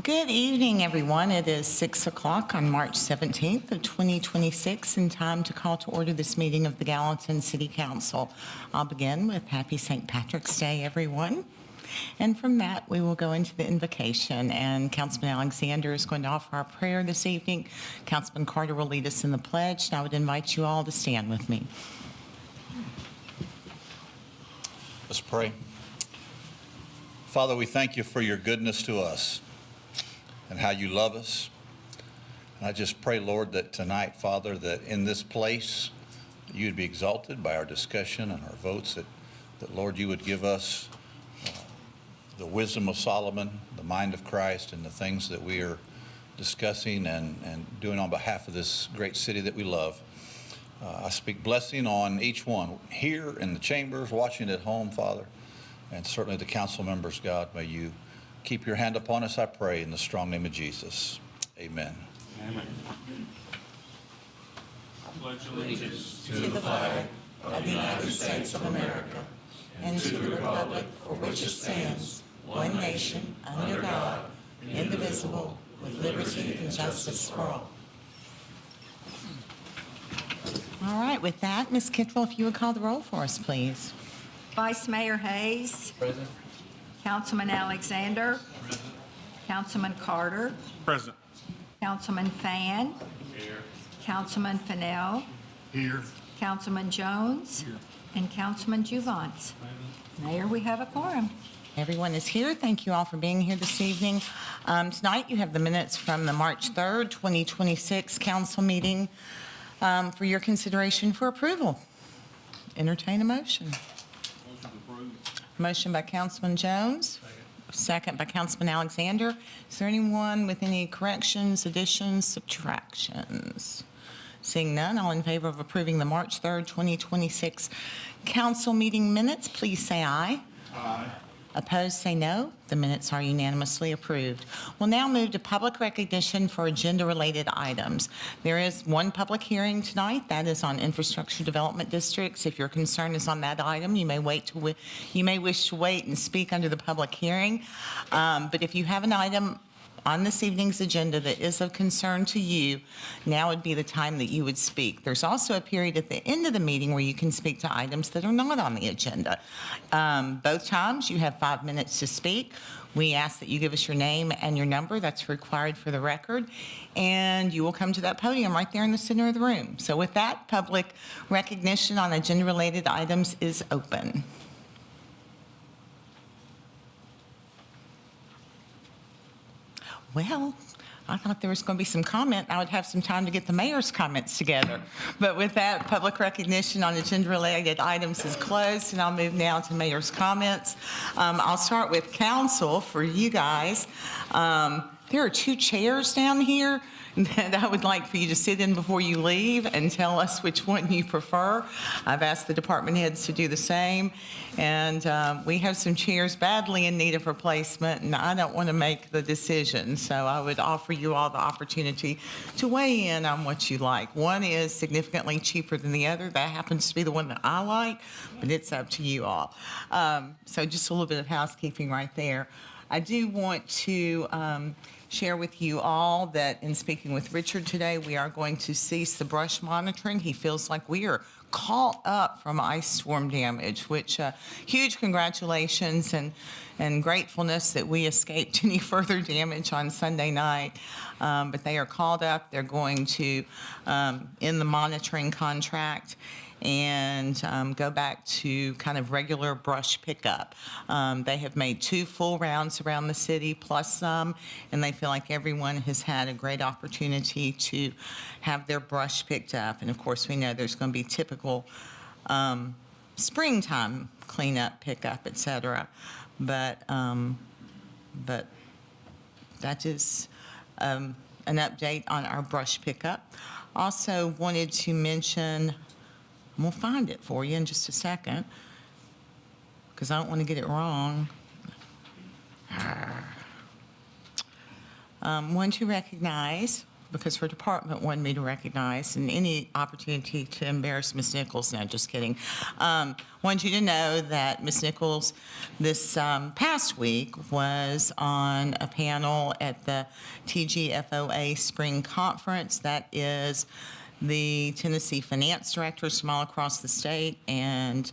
Good evening, everyone. It is 6 o'clock on March 17th of 2026 and time to call to order this meeting of the Gallatin City Council. I'll begin with Happy St. Patrick's Day, everyone. And from that, we will go into the invocation, and Councilman Alexander is going to offer our prayer this evening. Councilman Carter will lead us in the pledge, and I would invite you all to stand with me. Let's pray. Father, we thank you for your goodness to us and how you love us. And I just pray, Lord, that tonight, Father, that in this place, you'd be exalted by our discussion and our votes, that Lord, you would give us the wisdom of Solomon, the mind of Christ, and the things that we are discussing and doing on behalf of this great city that we love. I speak blessing on each one here in the chambers, watching at home, Father, and certainly the council members, God. May you keep your hand upon us, I pray, in the strong name of Jesus. Amen. Amen. I pledge allegiance To the flag of the United States of America and to the republic for which it stands, one nation, under God, indivisible, with liberty and justice for all. All right, with that, Ms. Kittrell, if you would call the roll for us, please. Vice Mayor Hayes. Present. Councilman Alexander. Present. Councilman Carter. Present. Councilman Fan. Here. Councilman Fennell. Here. Councilman Jones. Here. And Councilman Juvance. Mayor, we have a quorum. Everyone is here. Thank you all for being here this evening. Tonight, you have the minutes from the March 3rd, 2026 council meeting for your consideration for approval. Entertain a motion. Motion approved. Motion by Councilman Jones. Second by Councilman Alexander. Is there anyone with any corrections, additions, subtractions? Seeing none, all in favor of approving the March 3rd, 2026 council meeting minutes, please say aye. Aye. Opposed, say no. The minutes are unanimously approved. We'll now move to public recognition for agenda-related items. There is one public hearing tonight. That is on infrastructure development districts. If your concern is on that item, you may wish to wait and speak under the public hearing. But if you have an item on this evening's agenda that is of concern to you, now would be the time that you would speak. There's also a period at the end of the meeting where you can speak to items that are not on the agenda. Both times you have 5 minutes to speak. We ask that you give us your name and your number. That's required for the record. And you will come to that podium right there in the center of the room. So with that, public recognition on agenda-related items is open. Well, I thought there was going to be some comment. I would have some time to get the mayor's comments together. But with that, public recognition on agenda-related items is closed, and I'll move now to mayor's comments. I'll start with council for you guys. There are 2 chairs down here that I would like for you to sit in before you leave and tell us which one you prefer. I've asked the department heads to do the same, and we have some chairs badly in need of replacement, and I don't want to make the decision, so I would offer you all the opportunity to weigh in on what you like. One is significantly cheaper than the other. That happens to be the one that I like, but it's up to you all. So just a little bit of housekeeping right there. I do want to share with you all that in speaking with Richard today, we are going to cease the brush monitoring. He feels like we are caught up from ice storm damage, which huge congratulations and gratefulness that we escaped any further damage on Sunday night. But they are called up. They're going to end the monitoring contract and go back to kind of regular brush pickup. They have made 2 full rounds around the city plus some, and they feel like everyone has had a great opportunity to have their brush picked up. And of course, we know there's going to be typical springtime cleanup, pickup, et cetera. But that is an update on our brush pickup. Also wanted to mention, we'll find it for you in just a second because I don't want to get it wrong. Want to recognize because her department wanted me to recognize, and any opportunity to embarrass Ms. Nichols, no, just kidding. Want you to know that Ms. Nichols this past week was on a panel at the TGFOA Spring Conference. That is the Tennessee finance directors from all across the state, and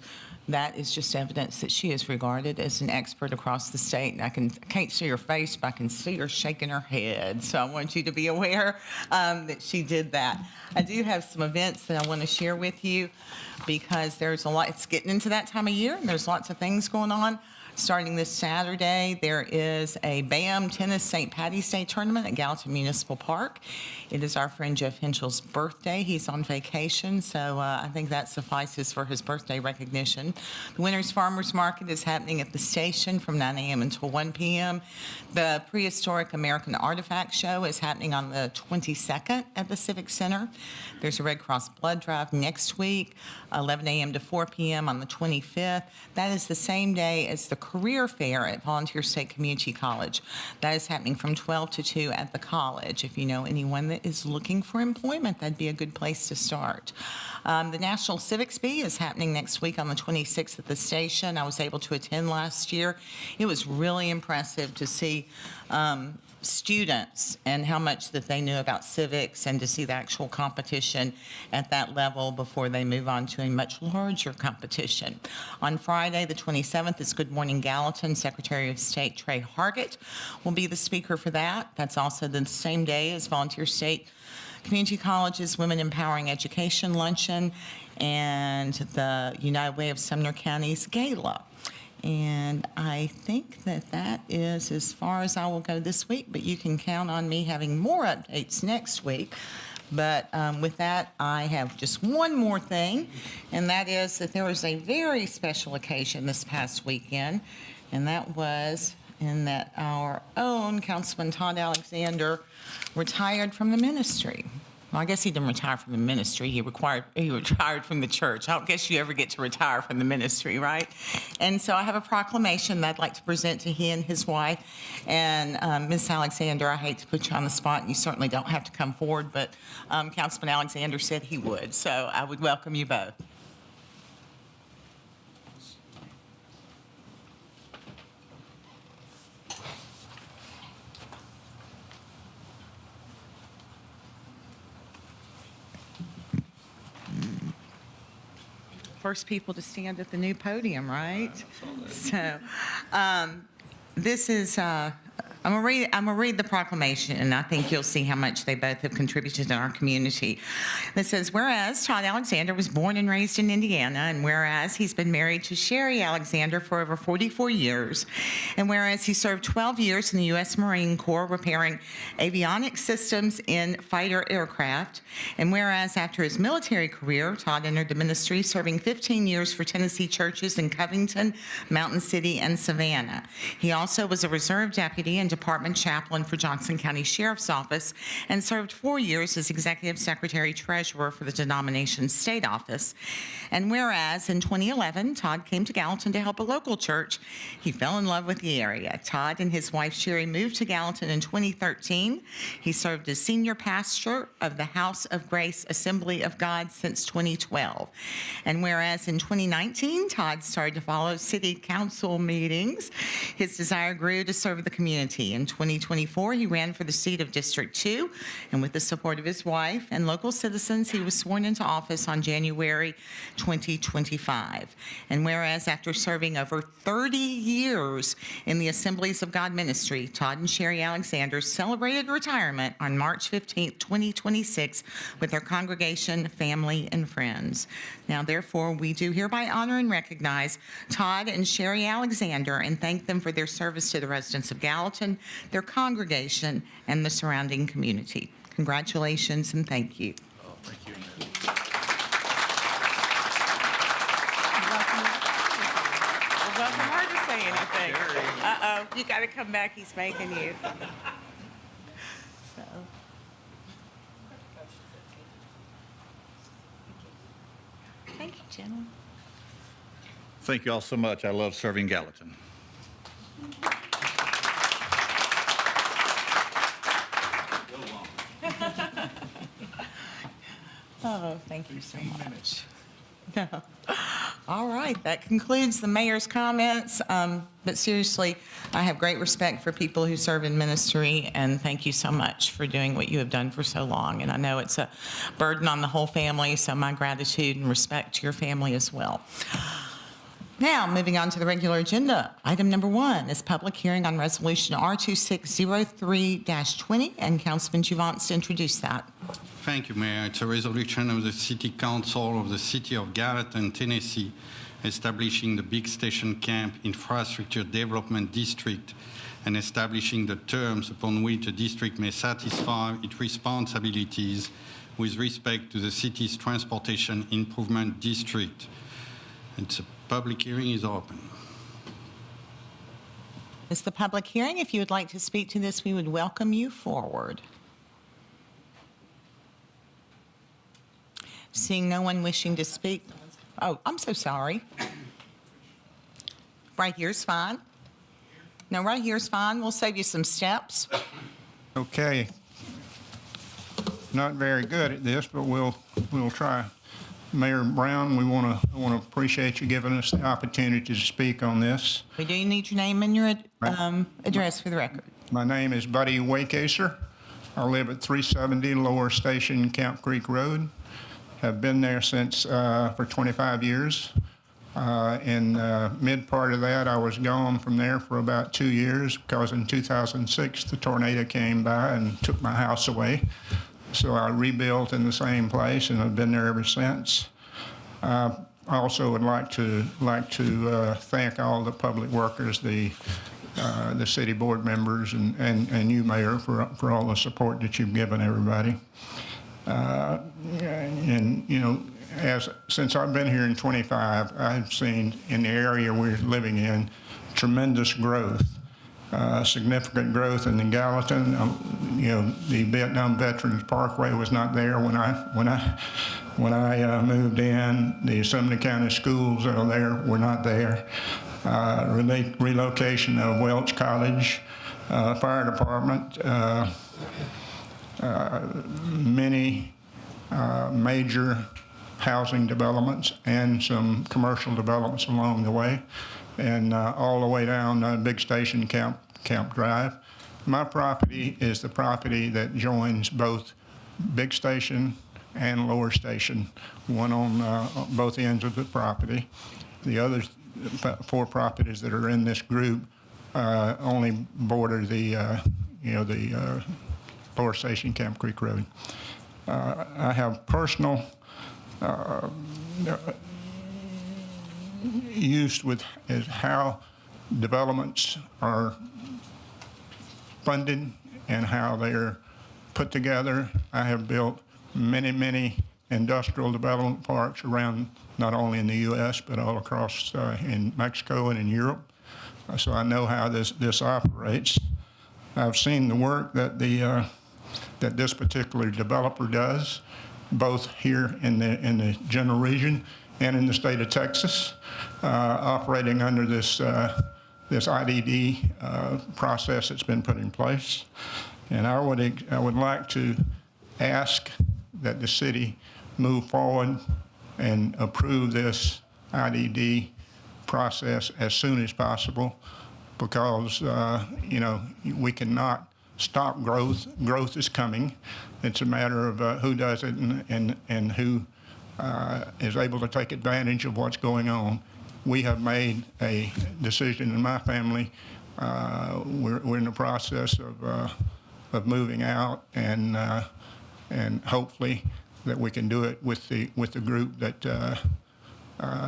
that is just evidence that she is regarded as an expert across the state. And I can't see her face, but I can see her shaking her head. So I want you to be aware that she did that. I do have some events that I want to share with you because there's a lot. It's getting into that time of year, and there's lots of things going on. Starting this Saturday, there is a BAM Tennis St. Patty's Day tournament at Gallatin Municipal Park. It is our friend Jeff Henschel's birthday. He's on vacation, so I think that suffices for his birthday recognition. The Winners Farmers Market is happening at the station from 9 a.m. until 1 p.m. The Prehistoric American Artifact Show is happening on the 22nd at the Civic Center. There's a Red Cross blood drive next week, 11 a.m. to 4 p.m. on the 25th. That is the same day as the career fair at Volunteer State Community College. That is happening from 12 to 2 at the college. If you know anyone that is looking for employment, that'd be a good place to start. The National Civics Bee is happening next week on the 26th at the station. I was able to attend last year. It was really impressive to see students and how much that they knew about civics, and to see the actual competition at that level before they move on to a much larger competition. On Friday, the 27th, is Good Morning Gallatin. Secretary of State Trey Hargett will be the speaker for that. That's also the same day as Volunteer State Community College's Women Empowering Education Luncheon and the United Way of Sumner County's Gala. And I think that is as far as I will go this week, but you can count on me having more updates next week. But with that, I have just one more thing, and that is that there was a very special occasion this past weekend, and that was in that our own Councilman Todd Alexander retired from the ministry. Well, I guess he didn't retire from the ministry. He retired from the church. I don't guess you ever get to retire from the ministry, right? And so I have a proclamation that I'd like to present to he and his wife. And Ms. Alexander, I hate to put you on the spot, and you certainly don't have to come forward, but Councilman Alexander said he would. So I would welcome you both. First people to stand at the new podium, right? So this is, I'm gonna read the proclamation, and I think you'll see how much they both have contributed in our community. It says, whereas Todd Alexander was born and raised in Indiana, and whereas he's been married to Sherry Alexander for over 44 years, and whereas he served 12 years in the U.S. Marine Corps repairing avionics systems in fighter aircraft, and whereas after his military career, Todd entered the ministry, serving 15 years for Tennessee churches in Covington, Mountain City, and Savannah. He also was a reserve deputy and department chaplain for Johnson County Sheriff's Office, and served 4 years as executive secretary treasurer for the denomination's state office. And whereas in 2011, Todd came to Gallatin to help a local church, he fell in love with the area. Todd and his wife Sherry moved to Gallatin in 2013. He served as senior pastor of the House of Grace Assembly of God since 2012. And whereas in 2019, Todd started to follow city council meetings, his desire grew to serve the community. In 2024, he ran for the seat of District 2, and with the support of his wife and local citizens, he was sworn into office on January 2025. And whereas after serving over 30 years in the Assemblies of God ministry, Todd and Sherry Alexander celebrated retirement on March 15, 2026 with their congregation, family, and friends. Now, therefore, we do hereby honor and recognize Todd and Sherry Alexander and thank them for their service to the residents of Gallatin, their congregation, and the surrounding community. Congratulations and thank you. Oh, thank you. Welcome her to say anything. Uh-oh, you got to come back. He's making you. So. Thank you, gentlemen. Thank you all so much. I love serving Gallatin. Go on. Oh, thank you so much. All right, that concludes the mayor's comments. But seriously, I have great respect for people who serve in ministry, and thank you so much for doing what you have done for so long. And I know it's a burden on the whole family, so my gratitude and respect to your family as well. Now, moving on to the regular agenda. Item number 1 is public hearing on Resolution R2603-20, and Councilman Juvance to introduce that. Thank you, Mayor. It's a resolution of the City Council of the City of Gallatin, Tennessee, establishing the Big Station Camp Infrastructure Development District and establishing the terms upon which the district may satisfy its responsibilities with respect to the city's Transportation Improvement District. It's a public hearing is open. This is the public hearing. If you would like to speak to this, we would welcome you forward. Seeing no one wishing to speak. Oh, I'm so sorry. Right here's fine. No, right here's fine. We'll save you some steps. Okay. Not very good at this, but we'll try. Mayor Brown, I want to appreciate you giving us the opportunity to speak on this. We do need your name and your address for the record. My name is Buddy Waycaser. I live at 370 Lower Station, Camp Creek Road. Have been there since for 25 years. In mid part of that, I was gone from there for about 2 years because in 2006 the tornado came by and took my house away. So I rebuilt in the same place and I've been there ever since. I also would like to thank all the public workers, the city board members, and you, Mayor, for all the support that you've given everybody. And you know, since I've been here in 25, I've seen in the area we're living in tremendous growth, significant growth in the Gallatin. You know, the Vietnam Veterans Parkway was not there when I moved in. The Yosemite County schools that are there were not there. Relocation of Welch College, fire department. Many major housing developments and some commercial developments along the way, and all the way down Big Station Camp Drive. My property is the property that joins both Big Station and Lower Station, one on both ends of the property. The other 4 properties that are in this group only border the Lower Station, Camp Creek Road. I have personal use with is how developments are funded and how they're put together. I have built many industrial development parks around, not only in the U.S., but all across in Mexico and in Europe. So I know how this operates. I've seen the work that that this particular developer does, both here in the general region and in the state of Texas, operating under this IDD process that's been put in place. And I would like to ask that the city move forward and approve this IDD process as soon as possible, because you know, we cannot stop growth. Growth is coming. It's a matter of who does it and who is able to take advantage of what's going on. We have made a decision in my family. We're in the process of moving out, and hopefully that we can do it with the group that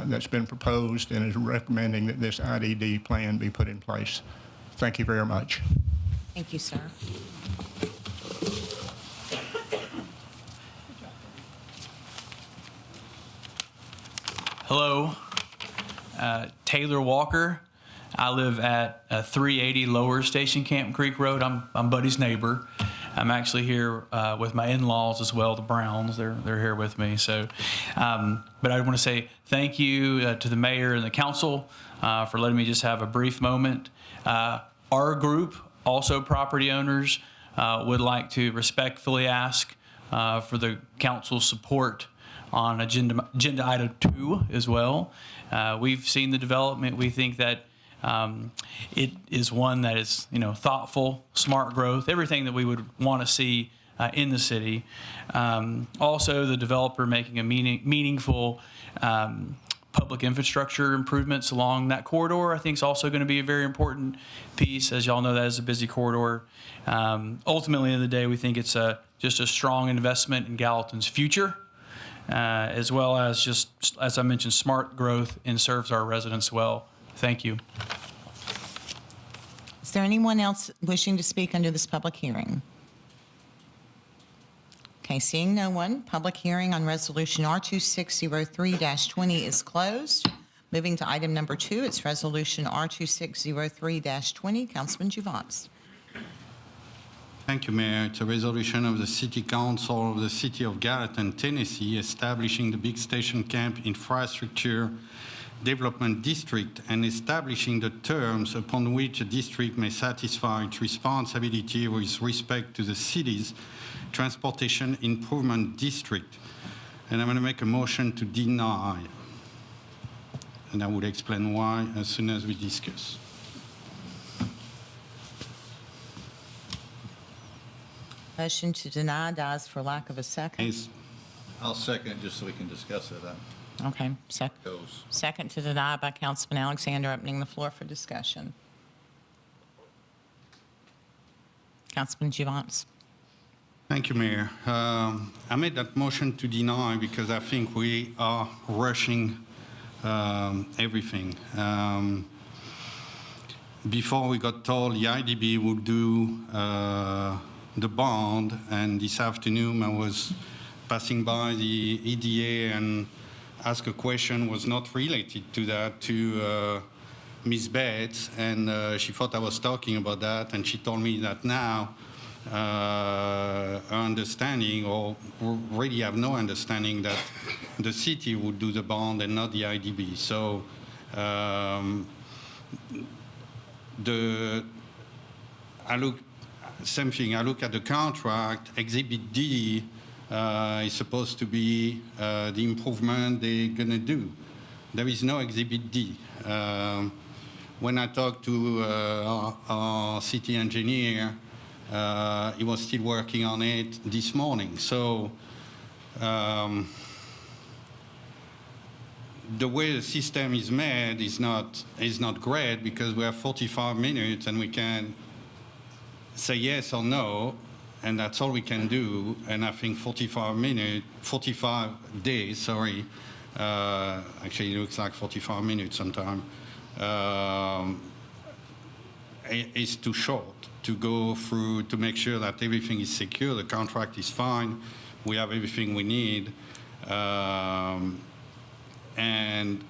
that's been proposed and is recommending that this IDD plan be put in place. Thank you very much. Thank you, sir. Hello, Taylor Walker. I live at 380 Lower Station, Camp Creek Road. I'm Buddy's neighbor. I'm actually here with my in-laws as well, the Browns. They're here with me. So, but I want to say thank you to the mayor and the council for letting me just have a brief moment. Our group, also property owners, would like to respectfully ask for the council's support on agenda item 2 as well. We've seen the development. We think that it is one that is, thoughtful, smart growth, everything that we would want to see in the city. Also, the developer making a meaningful public infrastructure improvements along that corridor, I think, is also going to be a very important piece. As y'all know, that is a busy corridor. Ultimately, in the day, we think it's just a strong investment in Gallatin's future, as well as just, as I mentioned, smart growth, and serves our residents well. Thank you. Is there anyone else wishing to speak under this public hearing? Okay, seeing no one, public hearing on Resolution R2603-20 is closed. Moving to item number 2, it's Resolution R2603-20. Councilman Juvance. Thank you, Mayor. It's a resolution of the City Council of the City of Gallatin, Tennessee, establishing the Big Station Camp Infrastructure Development District and establishing the terms upon which a district may satisfy its responsibility with respect to the city's Transportation Improvement District. And I'm going to make a motion to deny. And I will explain why as soon as we discuss. Motion to deny dies for lack of a second. Yes. I'll second it just so we can discuss it. Okay, Goes. second to deny by Councilman Alexander, opening the floor for discussion. Councilman Juvance. Thank you, Mayor. I made that motion to deny because I think we are rushing everything. Before we got told the IDB would do the bond, and this afternoon I was passing by the EDA and asked a question was not related to that to Ms. Bates, and she thought I was talking about that, and she told me that now her understanding, or really have no understanding, that the city would do the bond and not the IDB. So I look at the contract. Exhibit D is supposed to be the improvement they're going to do. There is no Exhibit D. When I talked to our city engineer, he was still working on it this morning. So the way the system is made is not great, because we have 45 minutes and we can say yes or no, and that's all we can do. And I think 45 days, sorry, actually it looks like 45 minutes sometime, is too short to go through to make sure that everything is secure, the contract is fine, we have everything we need. And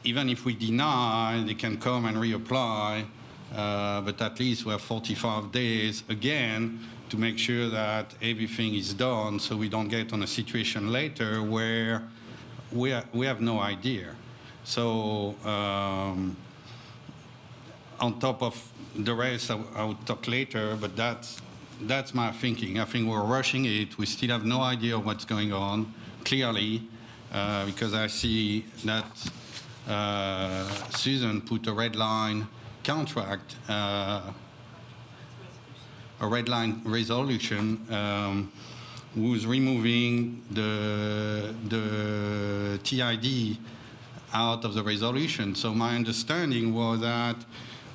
even if we deny, they can come and reapply, but at least we have 45 days again to make sure that everything is done, so we don't get on a situation later where we have no idea. So on top of the rest, I will talk later, but that's my thinking. I think we're rushing it. We still have no idea what's going on, clearly, because I see that Susan put a red line contract, a red line resolution, who's removing the TID out of the resolution. So my understanding was that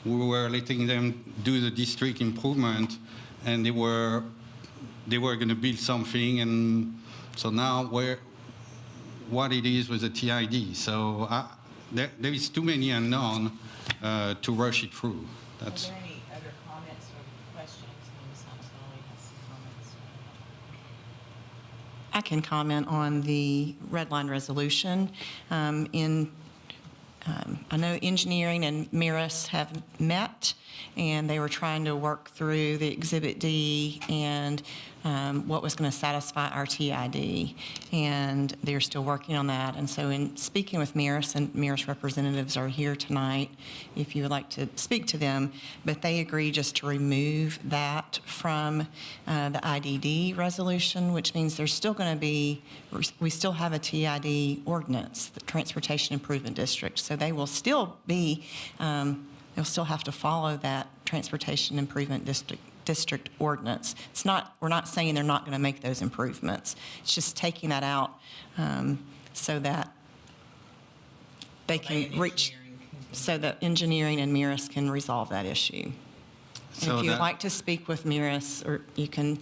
we were letting them do the district improvement, and they were going to build something, and so now what it is with the TID. So there is too many unknown to rush it through. Are there any other comments or questions? Ms. Hanscali has some comments. I can comment on the red line resolution. I know engineering and Maris have met, and they were trying to work through the Exhibit D, and what was going to satisfy our TID, and they're still working on that. And so in speaking with Maris, and Maris representatives are here tonight if you would like to speak to them, but they agree just to remove that from the IDD resolution, which means there's still going to be, we still have a TID ordinance, the Transportation Improvement District, so they will still be, they'll still have to follow that Transportation Improvement District ordinance. It's not, we're not saying they're not going to make those improvements. It's just taking that out so that they can reach, so that engineering and Maris can resolve that issue. So If you'd that- like to speak with Maris, or you can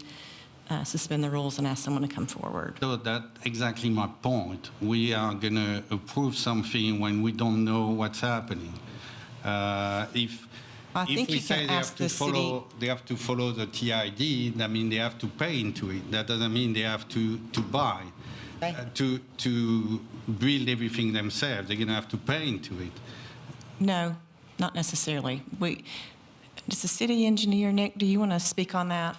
suspend the rules and ask someone to come forward. So that's exactly my point. We are going to approve something when we don't know what's happening. I If think we you say can they have ask to the city. follow, they have to follow the TID, that means they have to pay into it. That doesn't mean they have to buy, They- to build everything themselves. They're going to have to pay into it. No, not necessarily. Does the city engineer, Nick, do you want to speak on that?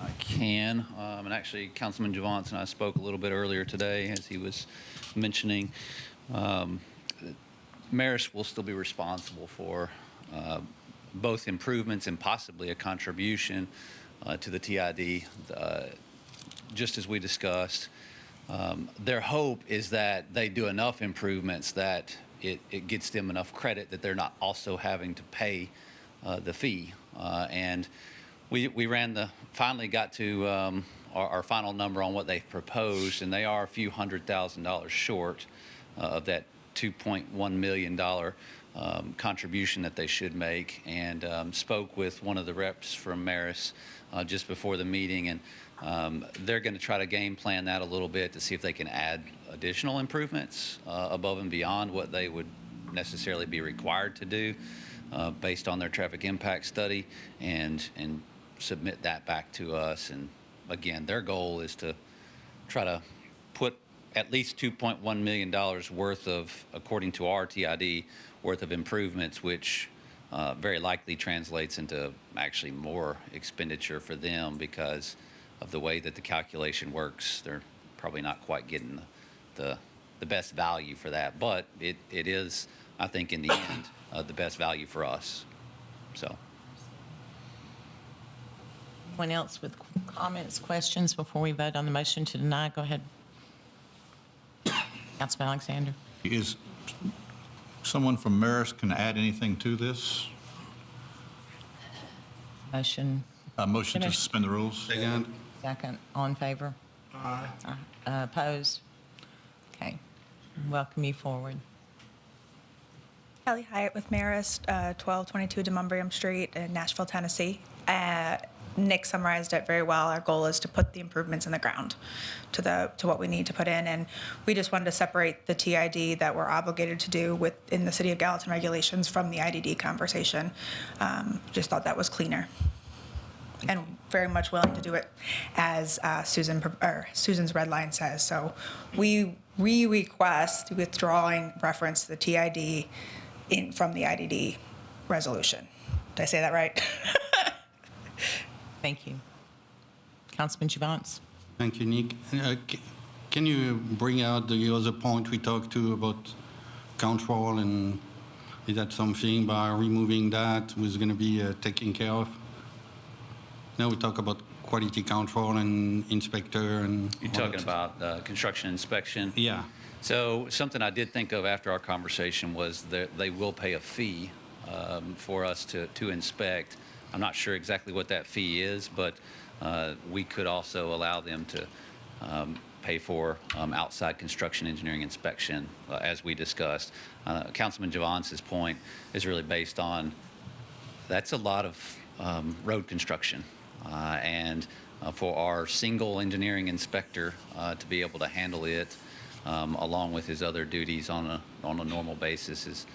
I can, and actually Councilman Javance and I spoke a little bit earlier today as he was mentioning. Maris will still be responsible for both improvements and possibly a contribution to the TID, just as we discussed. Their hope is that they do enough improvements that it gets them enough credit that they're not also having to pay the fee. And we finally got to our final number on what they've proposed, and they are a few $100,000 short of that $2.1 million contribution that they should make, and spoke with one of the reps from Maris just before the meeting, and they're going to try to game plan that a little bit to see if they can add additional improvements above and beyond what they would necessarily be required to do based on their traffic impact study, and submit that back to us. And again, their goal is to try to put at least $2.1 million worth of, according to our TID, worth of improvements, which very likely translates into actually more expenditure for them because of the way that the calculation works. They're probably not quite getting the best value for that, but it is, I think, in the end, the best value for us. So. Anyone else with comments, questions before we vote on the motion to deny? Go ahead. Councilman Alexander. Is someone from Maris can add anything to this? Motion, A motion to Finish. suspend the rules? Second. second, all in favor? Aye. Opposed? Okay, welcome you forward. Kelly Hyatt with Marist, 1222 Demumbrium Street in Nashville, Tennessee. Nick summarized it very well. Our goal is to put the improvements in the ground to what we need to put in, and we just wanted to separate the TID that we're obligated to do within the City of Gallatin regulations from the IDD conversation. Just thought that was cleaner, and very much willing to do it as Susan's red line says. So we request withdrawing reference to the TID from the IDD resolution. Did I say that right? Thank you. Councilman Javance. Thank you, Nick. Can you bring out the other point we talked to about control, and is that something by removing that was going to be taken care of? Now we talk about quality control and inspector and. You're all talking that. about construction inspection? Yeah. So something I did think of after our conversation was that they will pay a fee for us to inspect. I'm not sure exactly what that fee is, but we could also allow them to pay for outside construction engineering inspection, as we discussed. Councilman Javance's point is really based on that's a lot of road construction. And for our single engineering inspector to be able to handle it along with his other duties on a normal basis is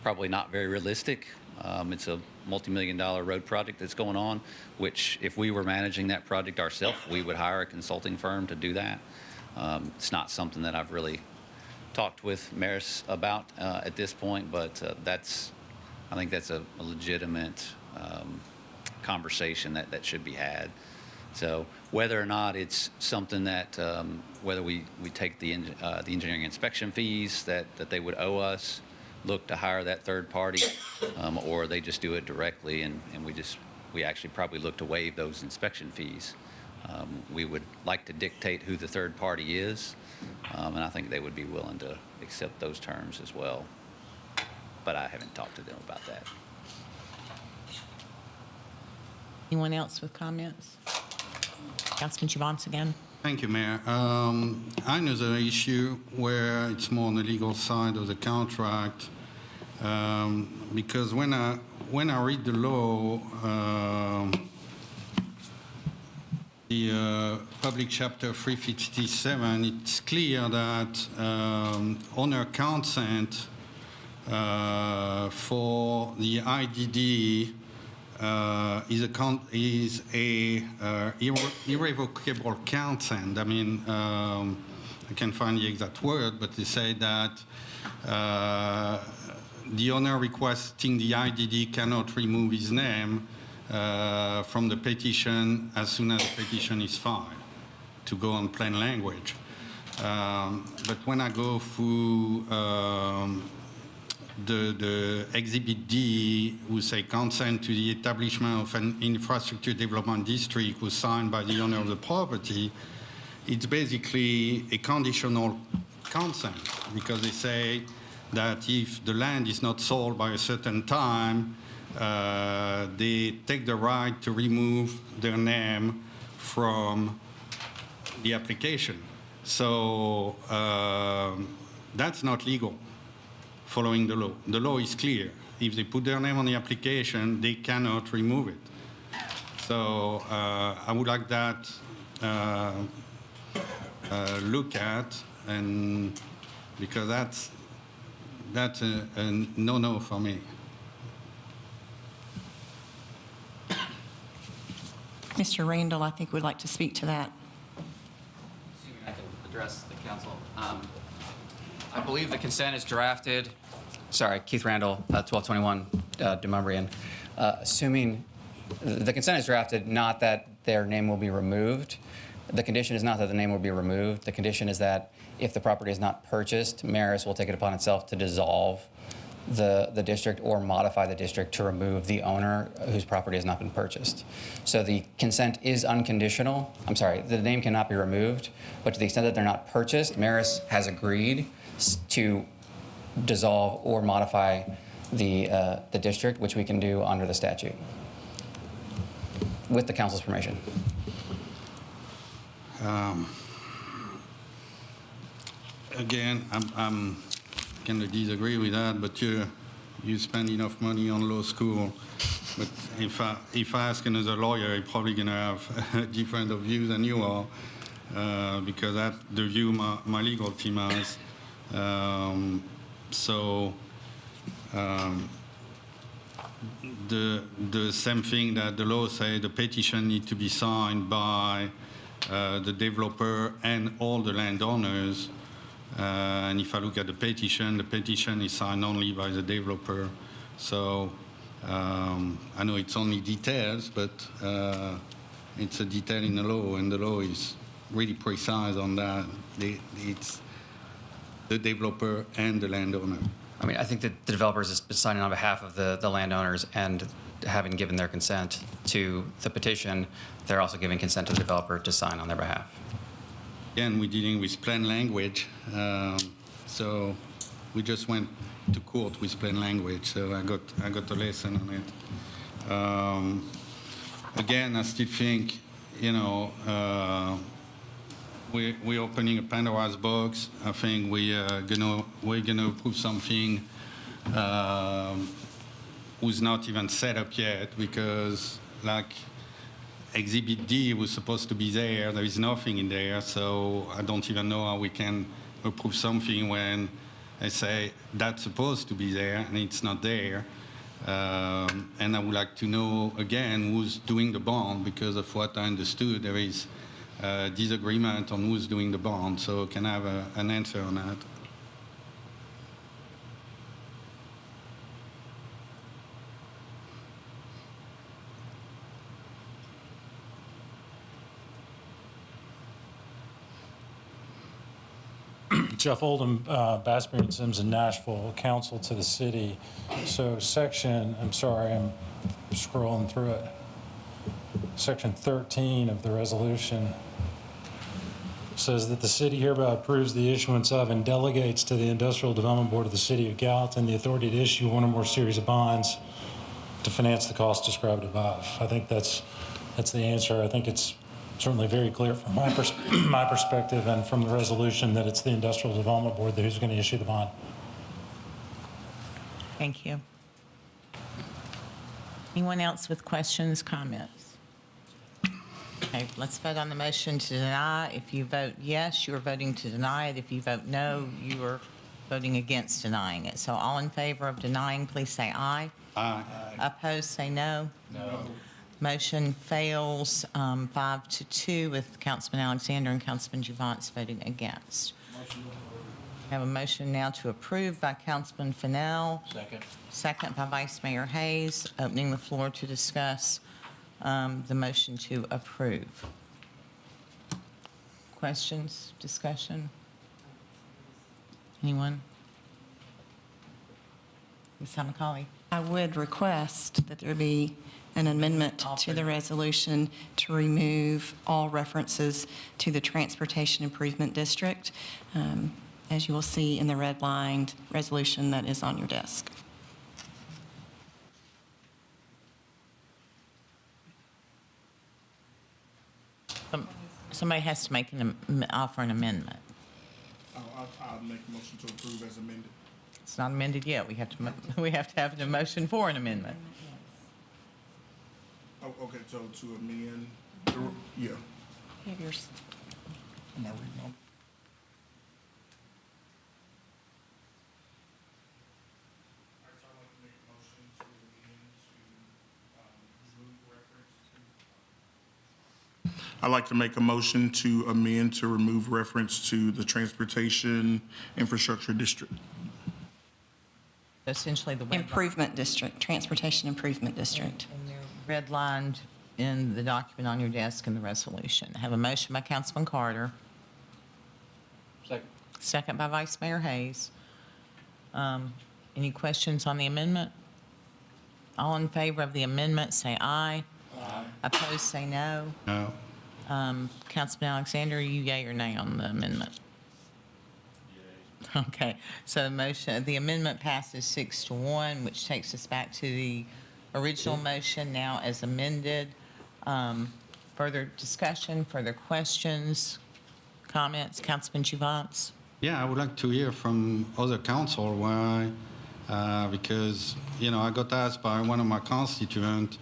probably not very realistic. It's a multi-million-dollar road project that's going on, which if we were managing that project ourselves, we would hire a consulting firm to do that. It's not something that I've really talked with Maris about at this point, but I think that's a legitimate conversation that should be had. So whether or not it's something that, whether we take the engineering inspection fees that they would owe us, look to hire that third party, or they just do it directly, and we actually probably look to waive those inspection fees. We would like to dictate who the third party is, and I think they would be willing to accept those terms as well. But I haven't talked to them about that. Anyone else with comments? Councilman Javance again. Thank you, Mayor. Another issue where it's more on the legal side of the contract, because when I read the law, the public chapter 357, it's clear that owner consent for the IDD is a irrevocable consent. I mean, I can't find the exact word, but they say that the owner requesting the IDD cannot remove his name from the petition as soon as the petition is filed, to go on plain language. But when I go through the Exhibit D, who say consent to the establishment of an infrastructure development district was signed by the owner of the property, it's basically a conditional consent, because they say that if the land is not sold by a certain time, they take the right to remove their name from the application. So that's not legal, following the law. The law is clear. If they put their name on the application, they cannot remove it. So I would like that look at, and because that's a no-no for me. Mr. Randall, I think would like to speak to that. Assuming I can address the council. I believe the consent is drafted. Sorry, Keith Randall, 1221 Demumbrian. Assuming the consent is drafted, not that their name will be removed. The condition is not that the name will be removed. The condition is that if the property is not purchased, Maris will take it upon itself to dissolve the district or modify the district to remove the owner whose property has not been purchased. So the consent is unconditional. I'm sorry, the name cannot be removed, but to the extent that they're not purchased, Maris has agreed to dissolve or modify the district, which we can do under the statute with the council's permission. Again, I'm going to disagree with that, but you spend enough money on law school. But if I ask another lawyer, he's probably going to have a different view than you are, because that's the view my legal team has. The same thing that the law says, the petition needs to be signed by the developer and all the landowners. And if I look at the petition is signed only by the developer. So I know it's only details, but it's a detail in the law, and the law is really precise on that. It's the developer and the landowner. I mean, I think that the developers is signing on behalf of the landowners, and having given their consent to the petition, they're also giving consent to the developer to sign on their behalf. Again, we're dealing with plain language, so we just went to court with plain language. So I got a lesson on it. Again, I still think, we're opening a Pandora's box. I think we're gonna approve something who's not even set up yet, because like Exhibit D was supposed to be there. There is nothing in there, so I don't even know how we can approve something when I say that's supposed to be there and it's not there. And I would like to know again who's doing the bond, because of what I understood, there is disagreement on who's doing the bond. So can I have an answer on that? Jeff Oldham, Bassbury and Sims in Nashville, counsel to the city. So I'm scrolling through it. Section 13 of the resolution says that the city hereby approves the issuance of and delegates to the Industrial Development Board of the City of Gallatin the authority to issue one or more series of bonds to finance the costs described above. I think that's the answer. I think it's certainly very clear from my perspective and from the resolution that it's the Industrial Development Board who's going to issue the bond. Thank you. Anyone else with questions, comments? Okay, let's vote on the motion to deny. If you vote yes, you are voting to deny it. If you vote no, you are voting against denying it. So all in favor of denying, please say aye. Aye. Opposed, say no. No. Motion fails 5-2 with Councilman Alexander and Councilman Javance voting against. I have a motion now to approve by Councilman Fennell. Second. Second by Vice Mayor Hayes. Opening the floor to discuss the motion to approve. Questions, discussion? Anyone? Ms. Hamacali? I would request that there be an amendment to the resolution to remove all references to the Transportation Improvement District, as you will see in the red-lined resolution that is on your desk. Somebody has to make offer an amendment. I'll make a motion to approve as amended. It's not amended yet. We have to have a motion for an amendment. Oh, okay, so to amend, yeah. Have yours. Am I reading on? I'd like to make a motion to amend to remove reference to the Transportation Infrastructure District. Essentially, the Improvement District, Transportation Improvement District. And they're redlined in the document on your desk in the resolution. I have a motion by Councilman Carter. Second. Second by Vice Mayor Hayes. Any questions on the amendment? All in favor of the amendment, say aye. Aye. Opposed, say no. No. Councilman Alexander, are you yea or nay on the amendment? Yea. Okay, so the amendment passes 6-1, which takes us back to the original motion now as amended. Further discussion, further questions, comments? Councilman Javance? Yeah, I would like to hear from other council why, because, I got asked by one of my constituents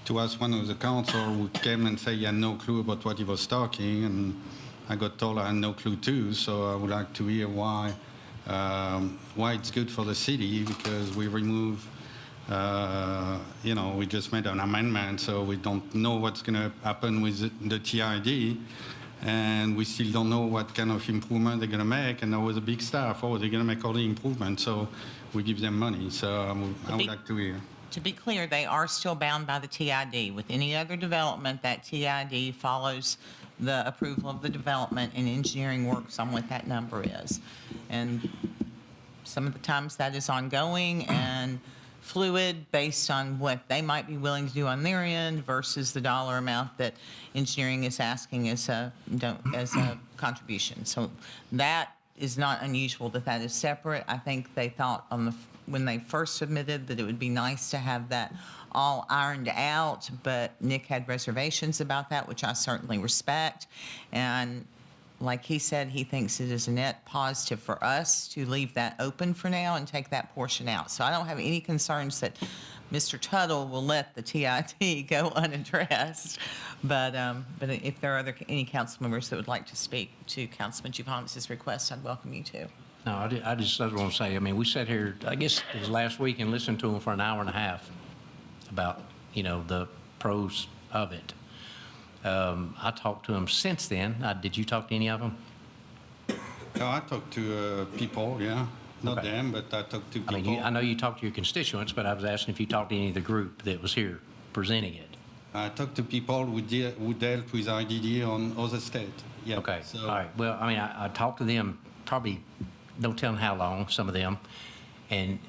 to ask one of the council who came and said he had no clue about what he was talking, and I got told I had no clue too, so I would like to hear why it's good for the city, because we remove, we just made an amendment, so we don't know what's going to happen with the TID, and we still don't know what kind of improvement they're going to make, and there was a big staff, they're going to make all the improvements, so we give them money, so I would like to hear. To be clear, they are still bound by the TID. With any other development, that TID follows the approval of the development, and engineering works on what that number is. And some of the times that is ongoing and fluid based on what they might be willing to do on their end versus the dollar amount that engineering is asking as a contribution. So that is not unusual that is separate. I think they thought when they first submitted that it would be nice to have that all ironed out, but Nick had reservations about that, which I certainly respect. And like he said, he thinks it is a net positive for us to leave that open for now and take that portion out. So I don't have any concerns that Mr. Tuttle will let the TID go unaddressed. But if there are any council members that would like to speak to Councilman Javance's request, I'd welcome you to. No, I just want to say, we sat here, I guess it was last week, and listened to him for an hour and a half about, the pros of it. I talked to them since then. Did you talk to any of them? No, I talked to people, yeah. Not Okay. them, but I talked to I people. mean, I know you talked to your constituents, but I was asking if you talked to any of the group that was here presenting it. I talked to people who dealt with IDD on other states. Yeah. Okay, So, all right. Well, I mean, I talked to them probably, don't tell them how long, some of them, and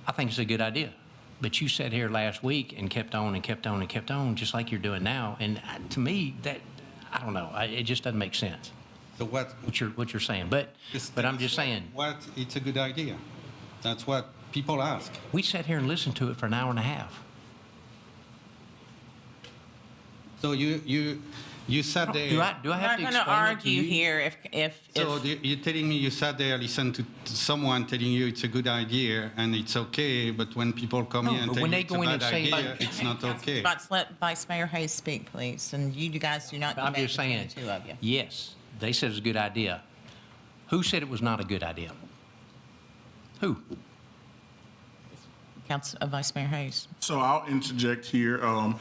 I think it's a good idea. But you sat here last week and kept on and kept on and kept on, just like you're doing now. And to me, that, I don't know, it just doesn't make sense, So what? what you're saying. But I'm just saying, What? It's a good idea. That's what people ask. we sat here and listened to it for an hour and a half. So you sat there. Do I We're have not to going to explain it to argue you? here if So you're telling me you sat there, listened to someone telling you it's a good idea and it's okay, but when people come No, here and but tell when you they it's go a in bad and say- idea, it's not okay. Let Vice Mayor Hayes speak, please, and you guys do not I'm debate just between saying, the two of you. yes, they said it's a good idea. Who said it was not a good idea? Who? Vice Mayor Hayes. So I'll interject here. I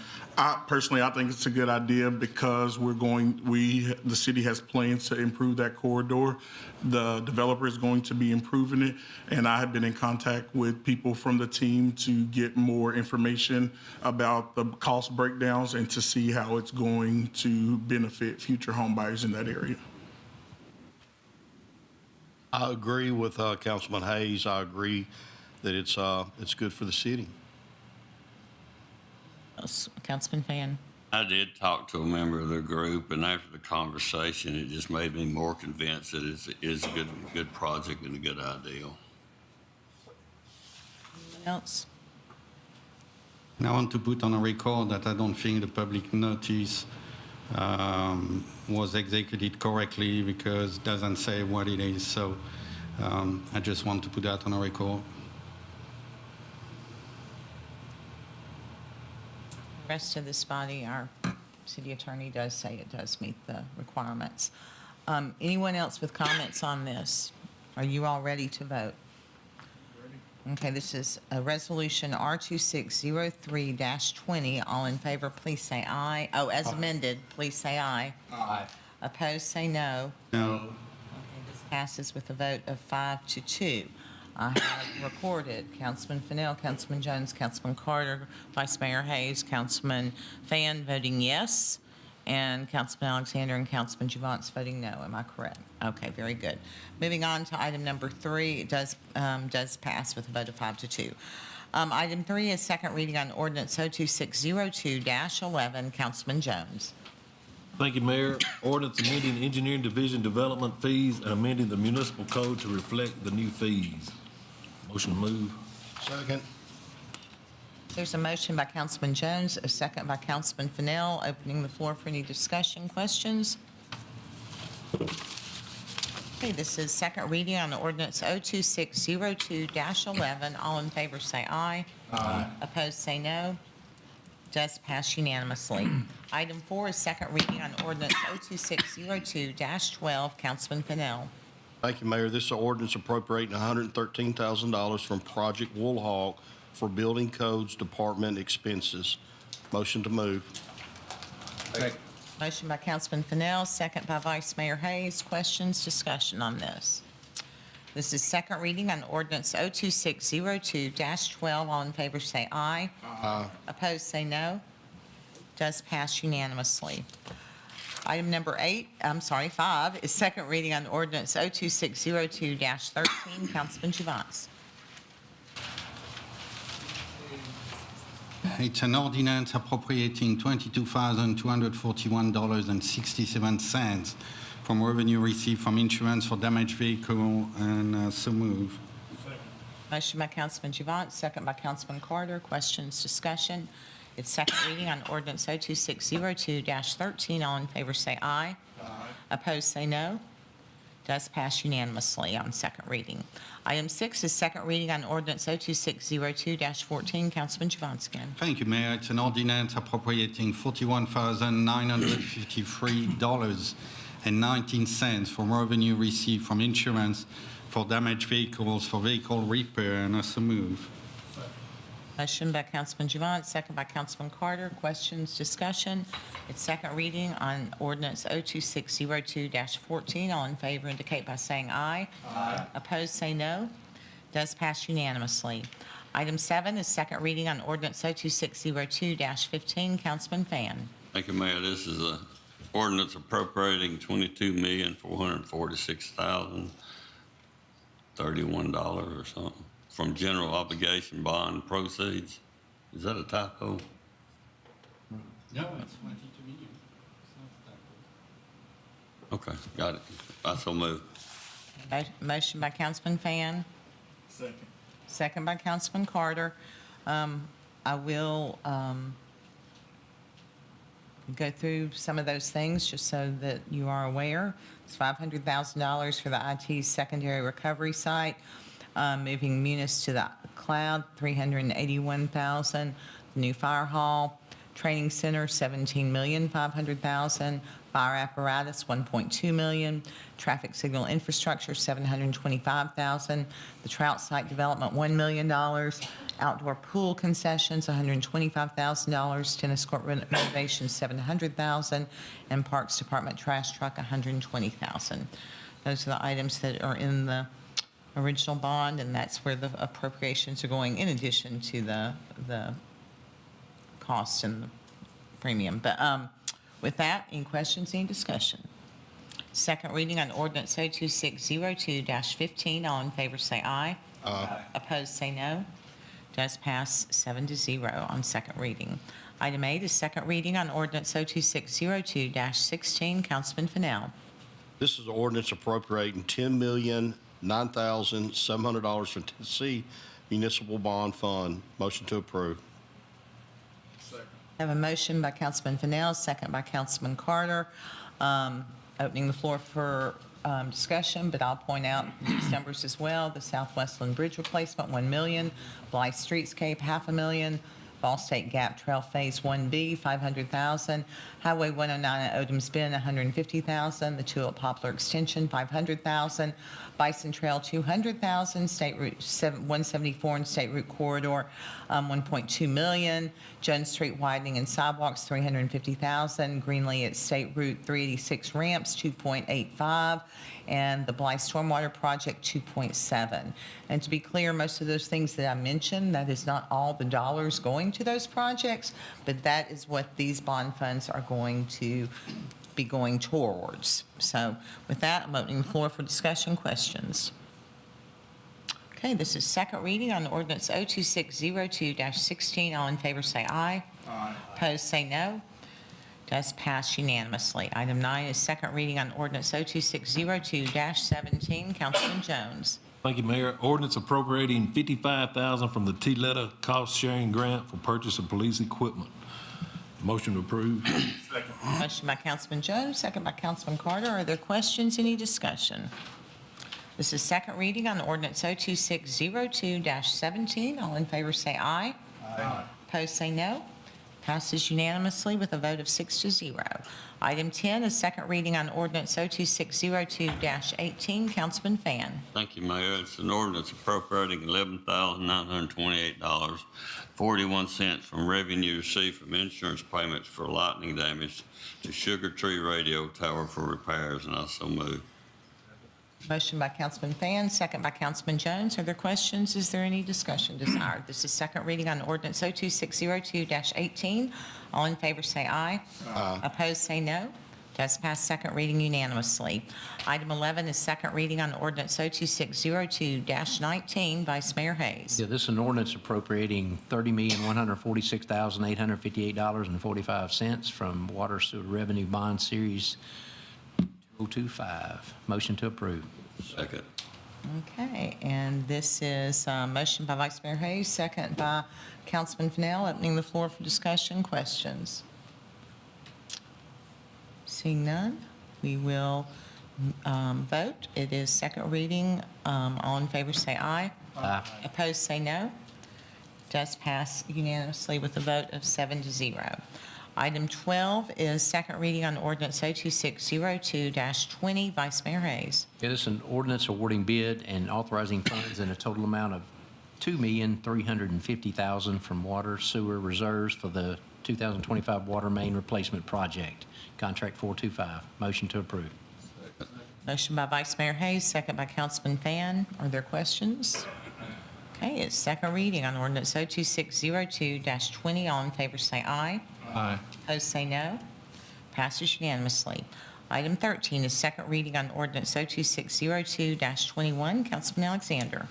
think it's a good idea because the city has plans to improve that corridor. The developer is going to be improving it, and I have been in contact with people from the team to get more information about the cost breakdowns and to see how it's going to benefit future home buyers in that area. I agree with Councilman Hayes. I agree that it's good for the city. Councilman Fan. I did talk to a member of the group, and after the conversation, it just made me more convinced that it is a good project and a good idea. Anyone else? I want to put on a record that I don't think the public notice was executed correctly because it doesn't say what it is. So I just want to put that on a record. The rest of this body, our city attorney does say it does meet the requirements. Anyone else with comments on this? Are you all ready to vote? Okay, this is a resolution R2603-20. All in favor, please say aye. Oh, as amended, please say aye. Aye. Opposed, say no. No. Okay, this passes with a vote of 5-2. I have recorded Councilman Fennell, Councilman Jones, Councilman Carter, Vice Mayor Hayes, Councilman Fan voting yes, and Councilman Alexander and Councilman Javance voting no. Am I correct? Okay, very good. Moving on to item number 3, it does pass with a vote of 5-2. Item 3 is second reading on ordinance 02602-11. Councilman Jones. Thank you, Mayor. Ordinance amending engineering division development fees and amending the municipal code to reflect the new fees. Motion to move. Second. There's a motion by Councilman Jones, a second by Councilman Fennell. Opening the floor for any discussion, questions? Okay, this is second reading on ordinance 02602-11. All in favor say aye. Aye. Opposed say no. Does pass unanimously. Item 4 is second reading on ordinance 02602-12. Councilman Fennell. Thank you, Mayor. This is an ordinance appropriating $113,000 from Project Wool Hawk for Building Codes Department expenses. Motion to move. Motion by Councilman Fennell, second by Vice Mayor Hayes. Questions, discussion on this? This is second reading on ordinance 02602-12. All in favor say aye. Aye. Opposed say no. Does pass unanimously. Item number 5 is second reading on ordinance 02602-13. Councilman Javance. It's an ordinance appropriating $22,241.67 from revenue received from insurance for damaged vehicle, and so move. Motion by Councilman Javance, second by Councilman Carter. Questions, discussion? It's second reading on ordinance 02602-13. All in favor say aye. Aye. Opposed say no. Does pass unanimously on second reading. Item 6 is second reading on ordinance 02602-14. Councilman Javance again. Thank you, Mayor. It's an ordinance appropriating $41,953.19 from revenue received from insurance for damaged vehicles for vehicle repair, and so move. Motion by Councilman Javant, second by Councilman Carter. Questions, discussion? It's second reading on ordinance 02602-14. All in favor indicate by saying aye. Aye. Opposed, say no. Does pass unanimously. Item 7 is second reading on ordinance 02602-15. Councilman Fan. Thank you, Mayor. This is a ordinance appropriating $22,446,031 or something from general obligation bond proceeds. Is that a typo? No, it's 22 million. Okay, got it. I so move. Motion by Councilman Fan. Second. Second by Councilman Carter. I will go through some of those things just so that you are aware. It's $500,000 for the IT secondary recovery site, moving Munis to the cloud, $381,000. The new fire hall, training center, $17,500,000. Fire apparatus, $1.2 million. Traffic signal infrastructure, $725,000. The trout site development, $1 million. Outdoor pool concessions, $125,000. Tennis court renovation, $700,000. And Parks Department trash truck, $120,000. Those are the items that are in the original bond, and that's where the appropriations are going in addition to the costs and the premium. But with that, any questions, any discussion? Second reading on ordinance 02602-15. All in favor say aye. Aye. Opposed say no. Does pass 7-0 on second reading. Item 8 is second reading on ordinance 02602-16. Councilman Fennell. This is an ordinance appropriating $10,009,700 from Tennessee Municipal Bond Fund. Motion to approve. I have a motion by Councilman Fennell, second by Councilman Carter. Opening the floor for discussion, but I'll point out these numbers as well. The Southwestland Bridge replacement, $1 million. Blythe Streetscape, $500,000. Ball State Gap Trail Phase 1B, $500,000. Highway 109 at Odom's Bend, $150,000. The Tulip Poplar Extension, $500,000. Bison Trail, $200,000. State Route 174 and State Route Corridor, $1.2 million. Jones Street widening and sidewalks, $350,000. Greenlee at State Route 386 ramps, $2.85. And the Blythe Stormwater Project, $2.7. And to be clear, most of those things that I mentioned, that is not all the dollars going to those projects, but that is what these bond funds are going to be going towards. So with that, I'm opening the floor for discussion, questions. Okay, this is second reading on ordinance 02602-16. All in favor say aye. Aye. Opposed say no. Does pass unanimously. Item 9 is second reading on ordinance 02602-17. Councilman Jones. Thank you, Mayor. Ordinance appropriating $55,000 from the T-Letter Cost Sharing Grant for purchase of police equipment. Motion to approve. Second. Motion by Councilman Jones, second by Councilman Carter. Are there questions, any discussion? This is second reading on ordinance 02602-17. All in favor say aye. Aye. Opposed say no. Passes unanimously with a vote of 6-0. Item 10 is second reading on ordinance 02602-18. Councilman Fan. Thank you, Mayor. It's an ordinance appropriating $11,928.41 from revenue received from insurance payments for lightning damage to Sugar Tree Radio Tower for repairs, and I so move. Motion by Councilman Fan, second by Councilman Jones. Are there questions? Is there any discussion desired? This is second reading on ordinance 02602-18. All in favor say aye. Aye. Opposed say no. Does pass second reading unanimously. Item 11 is second reading on ordinance 02602-19. Vice Mayor Hayes. Yeah, this is an ordinance appropriating $30,146,858.45 from Water Sewer Revenue Bond Series 2025. Motion to approve. Second. Okay, and this is a motion by Vice Mayor Hayes, second by Councilman Fennell. Opening the floor for discussion, questions. Seeing none, we will vote. It is second reading. All in favor say aye. Aye. Opposed say no. Does pass unanimously with a vote of 7-0. Item 12 is second reading on ordinance 02602-20. Vice Mayor Hayes. Yeah, this is an ordinance awarding bid and authorizing funds in a total amount of $2,350,000 from water sewer reserves for the 2025 water main replacement project. Contract 425. Motion to approve. Motion by Vice Mayor Hayes, second by Councilman Fan. Are there questions? Okay, it's second reading on ordinance 02602-20. All in favor say aye. Aye. Opposed say no. Passes unanimously. Item 13 is second reading on ordinance 02602-21. Councilman Alexander.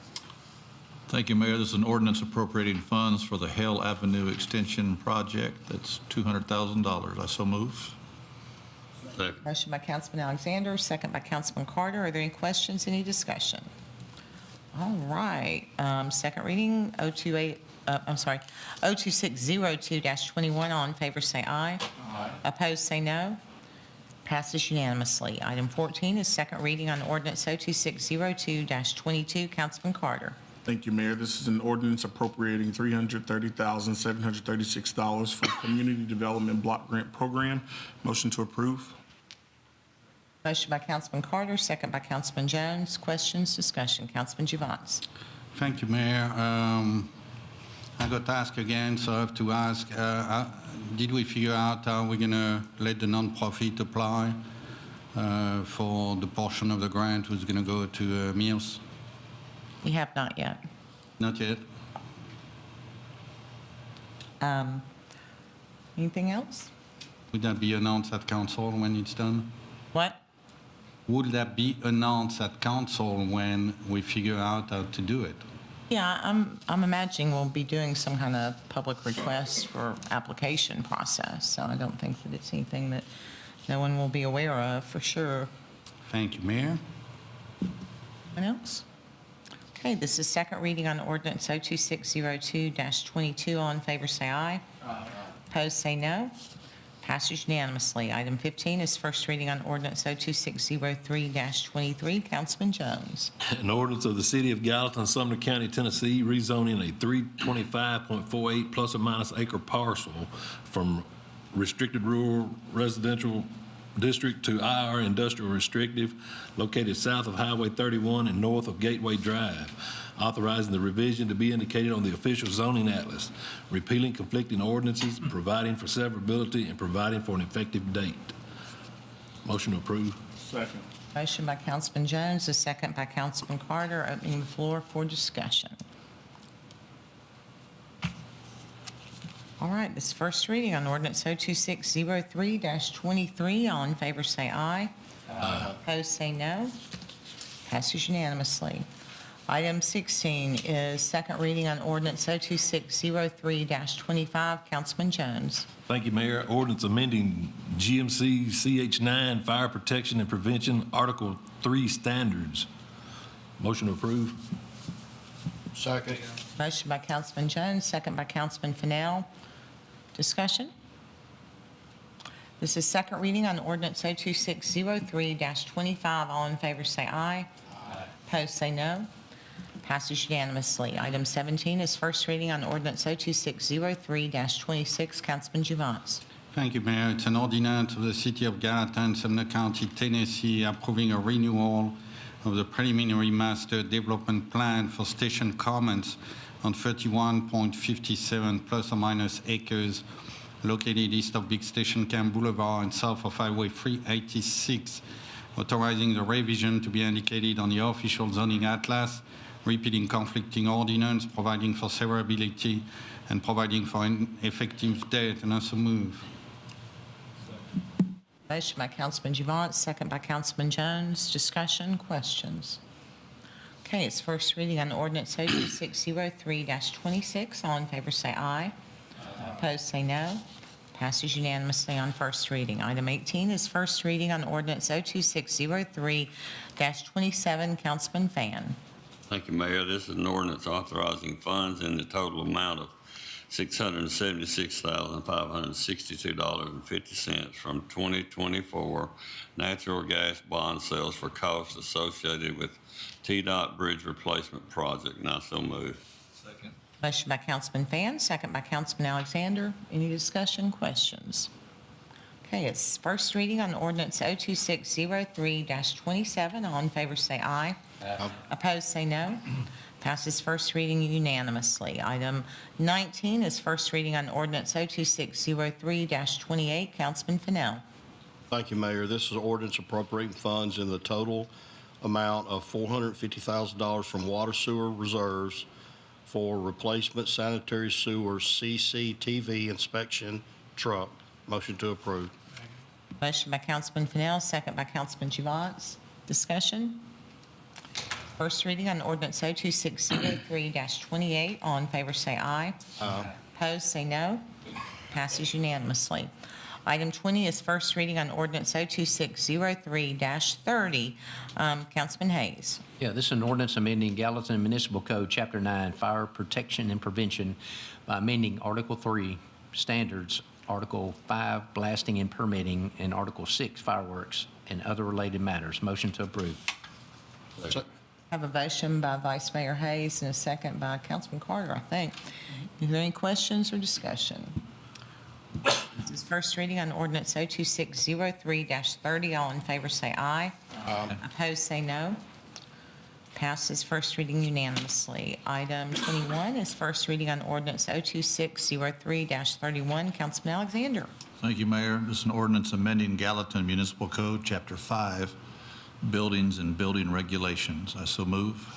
Thank you, Mayor. This is an ordinance appropriating funds for the Hale Avenue Extension Project. That's $200,000. I so move. Second. Motion by Councilman Alexander, second by Councilman Carter. Are there any questions, any discussion? All right, second reading, 02602-21. All in favor say aye. Aye. Opposed say no. Passes unanimously. Item 14 is second reading on ordinance 02602-22. Councilman Carter. Thank you, Mayor. This is an ordinance appropriating $330,736 for Community Development Block Grant Program. Motion to approve. Motion by Councilman Carter, second by Councilman Jones. Questions, discussion. Councilman Juvance. Thank you, Mayor. I got asked again, so I have to ask, did we figure out how we're going to let the nonprofit apply for the portion of the grant who's going to go to meals? We have not yet. Not yet. Anything else? Would that be announced at council when it's done? What? Would that be announced at council when we figure out how to do it? Yeah, I'm imagining we'll be doing some kind of public request for application process, so I don't think that it's anything that no one will be aware of, for sure. Thank you, Mayor. Anyone else? Okay, this is second reading on ordinance 02602-22. All in favor say aye. Aye. Opposed say no. Passes unanimously. Item 15 is first reading on ordinance 02603-23. Councilman Jones. An ordinance of the City of Gallatin, Sumner County, Tennessee, rezoning a 325.48 plus or minus acre parcel from restricted rural residential district to IR industrial restrictive located south of Highway 31 and north of Gateway Drive, authorizing the revision to be indicated on the official zoning atlas, repealing conflicting ordinances, providing for severability, and providing for an effective date. Motion to approve. Second. Motion by Councilman Jones, a second by Councilman Carter. Opening the floor for discussion. All right, this first reading on ordinance 02603-23. All in favor say aye. Aye. Opposed say no. Passes unanimously. Item 16 is second reading on ordinance 02603-25. Councilman Jones. Thank you, Mayor. Ordinance amending GMC CH9 Fire Protection and Prevention Article 3 Standards. Motion to approve. Second. Motion by Councilman Jones, second by Councilman Fennell. Discussion? This is second reading on ordinance 02603-25. All in favor say aye. Aye. Opposed say no. Passes unanimously. Item 17 is first reading on ordinance 02603-26. Councilman Juvance. Thank you, Mayor. It's an ordinance of the City of Gallatin, Sumner County, Tennessee, approving a renewal of the preliminary master development plan for Station Commons on 31.57 plus or minus acres located east of Big Station Camp Boulevard and south of Highway 386, authorizing the revision to be indicated on the official zoning atlas, repealing conflicting ordinance, providing for severability, and providing for an effective date. And also move. Motion by Councilman Juvance, second by Councilman Jones. Discussion, questions? Okay, it's first reading on ordinance 02603-26. All in favor say aye. Aye. Opposed say no. Passes unanimously on first reading. Item 18 is first reading on ordinance 02603-27. Councilman Fan. Thank you, Mayor. This is an ordinance authorizing funds in the total amount of $676,562.50 from 2024 natural gas bond sales for costs associated with TDOT Bridge Replacement Project. And I so move. Second. Motion by Councilman Fan, second by Councilman Alexander. Any discussion, questions? Okay, it's first reading on ordinance 02603-27. All in favor say aye. Aye. Opposed say no. Passes first reading unanimously. Item 19 is first reading on ordinance 02603-28. Councilman Fennell. Thank you, Mayor. This is ordinance appropriating funds in the total amount of $450,000 from water sewer reserves for replacement sanitary sewer CCTV inspection truck. Motion to approve. Motion by Councilman Fennell, second by Councilman Juvance. Discussion? First reading on ordinance 02603-28. All in favor say aye. Aye. Opposed, say no. Passes unanimously. Item 20 is first reading on ordinance 02603-30. Councilman Hayes. Yeah, this is an ordinance amending Gallatin Municipal Code, Chapter 9, Fire Protection and Prevention, by amending Article 3, Standards, Article 5, Blasting and Permitting, and Article 6, Fireworks, and other related matters. Motion to approve. Have a motion by Vice Mayor Hayes and a second by Councilman Carter, I think. Is there any questions or discussion? This is first reading on ordinance 02603-30. All in favor say aye. Aye. Opposed, say no. Passes first reading unanimously. Item 21 is first reading on ordinance 02603-31. Councilman Alexander. Thank you, Mayor. This is an ordinance amending Gallatin Municipal Code, Chapter 5, Buildings and Building Regulations. I so move.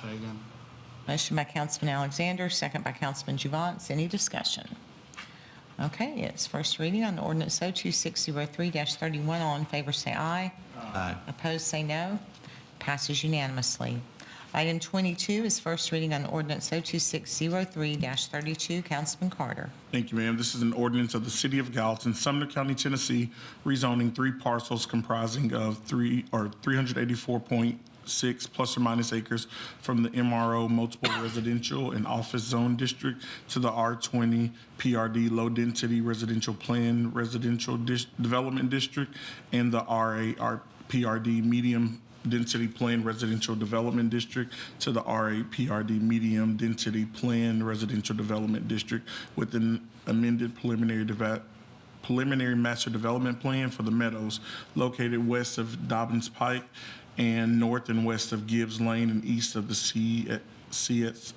Motion by Councilman Alexander, second by Councilman Juvance. Any discussion? Okay, it's first reading on ordinance 02603-31. All in favor say aye. Aye. Opposed, say no. Passes unanimously. Item 22 is first reading on ordinance 02603-32. Councilman Carter. Thank you, ma'am. This is an ordinance of the City of Gallatin, Sumner County, Tennessee, rezoning 3 parcels comprising of 384.6 plus or minus acres from the MRO multiple residential and office zone district to the R20 PRD low density residential plan residential development district and the RA PRD medium density plan residential development district to the RA PRD medium density plan residential development district with an amended preliminary master development plan for the Meadows located west of Dobbins Pike and north and west of Gibbs Lane and east of the CSX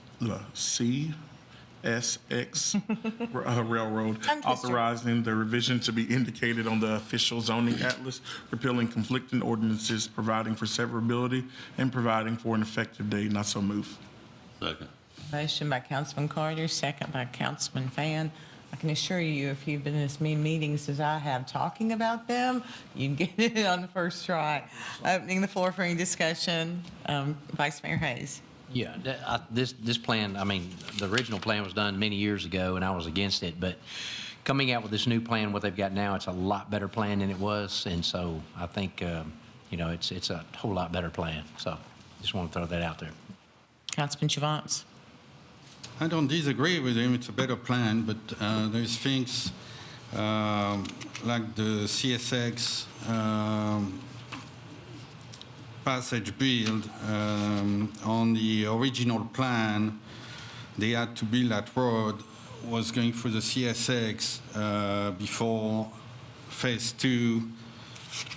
Railroad, authorizing the revision to be indicated on the official zoning atlas, repealing conflicting ordinances, providing for severability, and providing for an effective date. And I so move. Second. Motion by Councilman Carter, second by Councilman Fan. I can assure you, if you've been in as many meetings as I have talking about them, you can get it on the first try. Opening the floor for any discussion, Vice Mayor Hayes. Yeah, this plan, I mean, the original plan was done many years ago, and I was against it, but coming out with this new plan, what they've got now, it's a lot better plan than it was, and so I think, it's a whole lot better plan. So just want to throw that out there. Councilman Juvance. I don't disagree with him. It's a better plan, but there's things like the CSX passage build. On the original plan, they had to build that road was going through the CSX before phase 2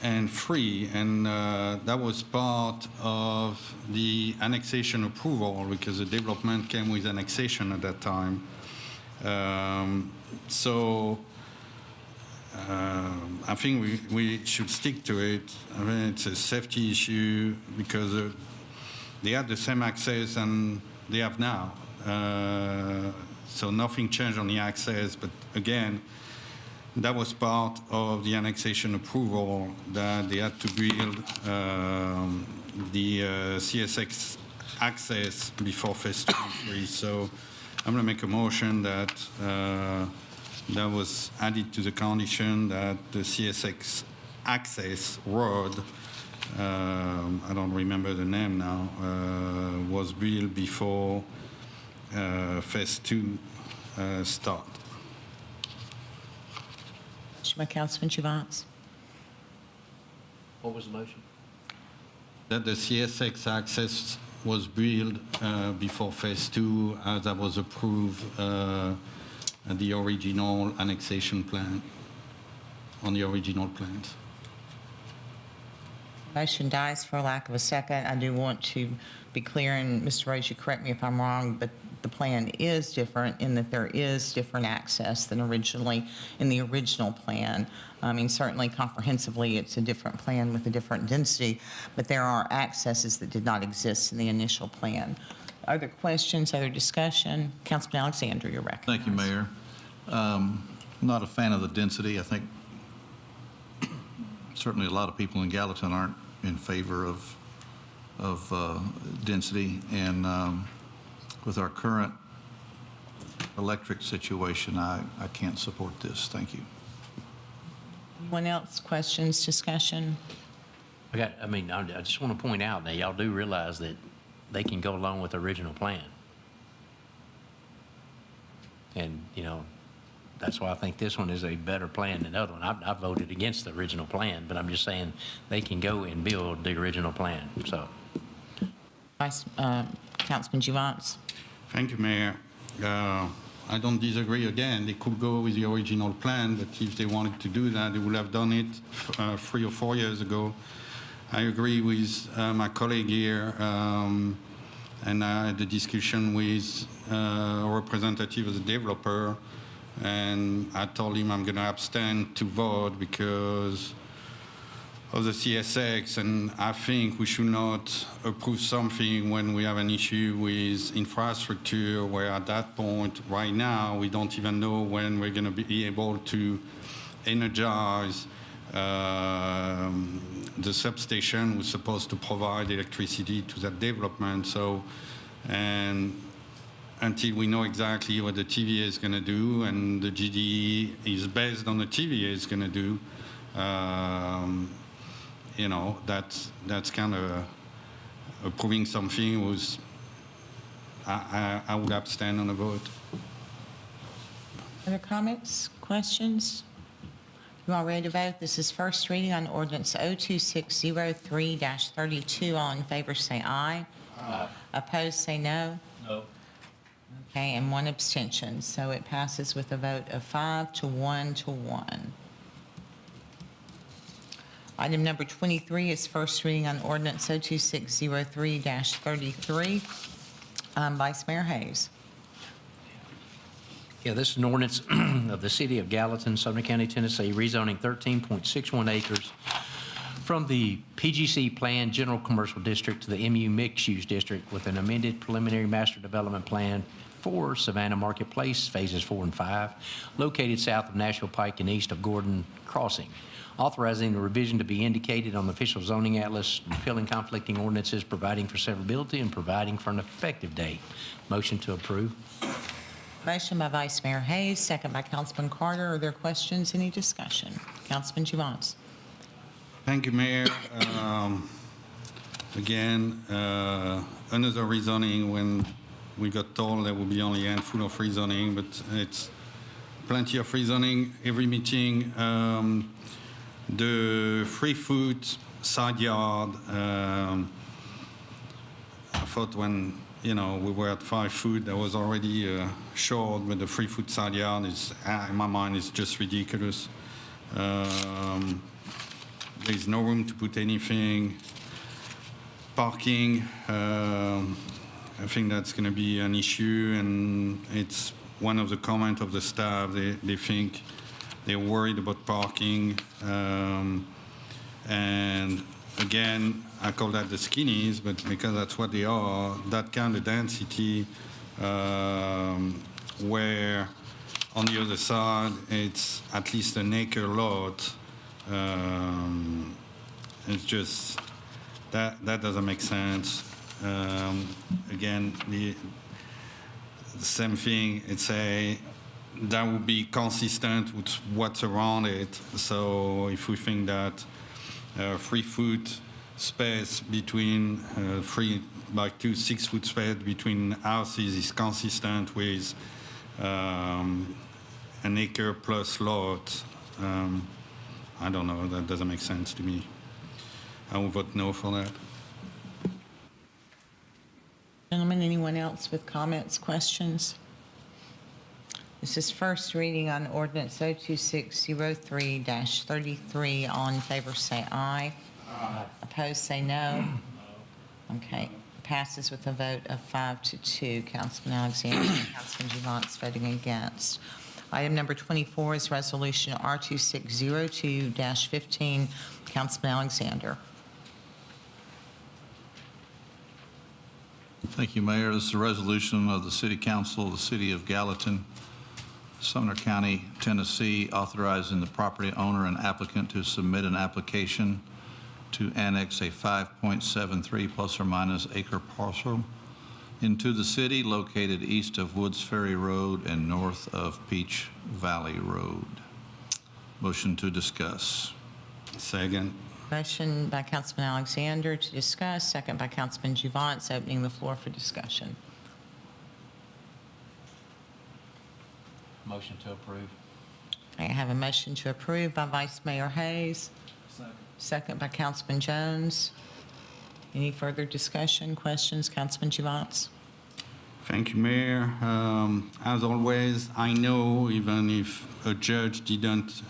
and 3, and that was part of the annexation approval because the development came with annexation at that time. I think we should stick to it. I mean, it's a safety issue because they had the same access and they have now. So nothing changed on the access, but again, that was part of the annexation approval that they had to build the CSX access before phase 2 and 3. So I'm going to make a motion that that was added to the condition that the CSX access road, I don't remember the name now, was built before phase 2 start. By Councilman Juvance. What was the motion? That the CSX access was built before phase 2 as that was approved at the original annexation plan, on the original plans. Motion dies for lack of a second. I do want to be clear, and Mr. Rose, you correct me if I'm wrong, but the plan is different in that there is different access than originally in the original plan. I mean, certainly comprehensively, it's a different plan with a different density, but there are accesses that did not exist in the initial plan. Other questions, other discussion? Councilman Alexander, you're recognized. Thank you, Mayor. Not a fan of the density. I think certainly a lot of people in Gallatin aren't in favor of density, and with our current electric situation, I can't support this. Thank you. Anyone else? Questions, discussion? I just want to point out that y'all do realize that they can go along with the original plan. And, that's why I think this one is a better plan than the other one. I voted against the original plan, but I'm just saying they can go and build the original plan, so. Councilman Juvance. Thank you, Mayor. I don't disagree again. They could go with the original plan, but if they wanted to do that, they would have done it 3 or 4 years ago. I agree with my colleague here, and I had a discussion with a representative of the developer, and I told him I'm going to abstain to vote because of the CSX, and I think we should not approve something when we have an issue with infrastructure, where at that point, right now, we don't even know when we're going to be able to energize the substation was supposed to provide electricity to that development. So, and until we know exactly what the TVA is going to do, and the GDE is based on the TVA is going to do, that's kind of approving something was, I would abstain on the vote. Other comments, questions? You all ready to vote? This is first reading on ordinance 02603-32. All in favor say aye. Aye. Opposed say no. No. Okay, and one abstention. So it passes with a vote of 5 to 1 to 1. Item number 23 is first reading on ordinance 02603-33. Vice Mayor Hayes. Yeah, this is an ordinance of the City of Gallatin, Sumner County, Tennessee, rezoning 13.61 acres from the PGC Plan General Commercial District to the MU Mixed Use District with an amended preliminary master development plan for Savannah Marketplace, phases 4 and 5, located south of Nashville Pike and east of Gordon Crossing. Authorizing the revision to be indicated on the official zoning atlas, repealing conflicting ordinances, providing for severability, and providing for an effective date. Motion to approve. Motion by Vice Mayor Hayes, second by Councilman Carter. Are there questions, any discussion? Councilman Juvance. Thank you, Mayor. Again, another rezoning when we got told there would be only a handful of rezoning, but it's plenty of rezoning. Every meeting, the 3-foot side yard, I thought when we were at 5 foot, that was already short, but the 3-foot side yard is, in my mind, is just ridiculous. There's no room to put anything. Parking, I think that's going to be an issue, and it's one of the comments of the staff. They think they're worried about parking, and again, I call that the skinnies, but because that's what they are, that kind of density, where on the other side, it's at least an acre lot. It's just, that doesn't make sense. Again, the same thing, that would be consistent with what's around it. So if we think that 3-foot space between 3 by 2 6-foot space between houses is consistent with an acre plus lot, I don't know, that doesn't make sense to me. I will vote no for that. Gentlemen, anyone else with comments, questions? This is first reading on ordinance 02603-33. All in favor say aye. Opposed, say no. Okay, passes with a vote of 5-2. Councilman Alexander and Councilman Javant's voting against. Item number 24 is Resolution R2602-15. Councilman Alexander. Thank you, Mayor. This is a resolution of the City Council of the City of Gallatin, Sumner County, Tennessee, authorizing the property owner and applicant to submit an application to annex a 5.73 plus or minus acre parcel into the city located east of Woods Ferry Road and north of Peach Valley Road. Motion to discuss. Second. Motion by Councilman Alexander to discuss, second by Councilman Javant. Opening the floor for discussion. Motion to approve. I have a motion to approve by Vice Mayor Hayes. Second by Councilman Jones. Any further discussion, questions? Councilman Javant? Thank you, Mayor. As always, I know even if a judge didn't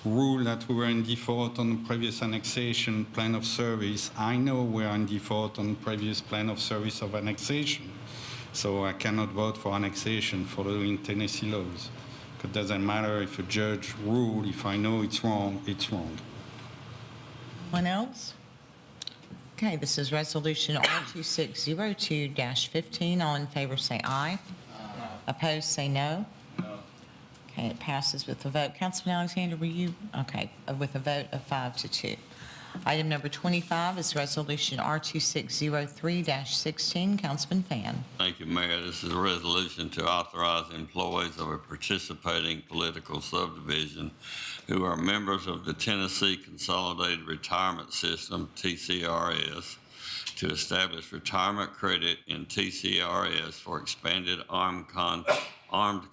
rule that we were in default on the previous annexation plan of service, I know we're in default on the previous plan of service of annexation. So I cannot vote for annexation following Tennessee laws. It doesn't matter if a judge ruled, if I know it's wrong, it's wrong. Anyone else? Okay, this is Resolution R2602-15. All in favor, say aye. Opposed, say no. Okay, it passes with a vote. Councilman Alexander, were you? Okay, with a vote of 5-2. Item number 25 is Resolution R2603-16. Councilman Fan. Thank you, Mayor. This is a resolution to authorize employees of a participating political subdivision who are members of the Tennessee Consolidated Retirement System, TCRS, to establish retirement credit in TCRS for expanded armed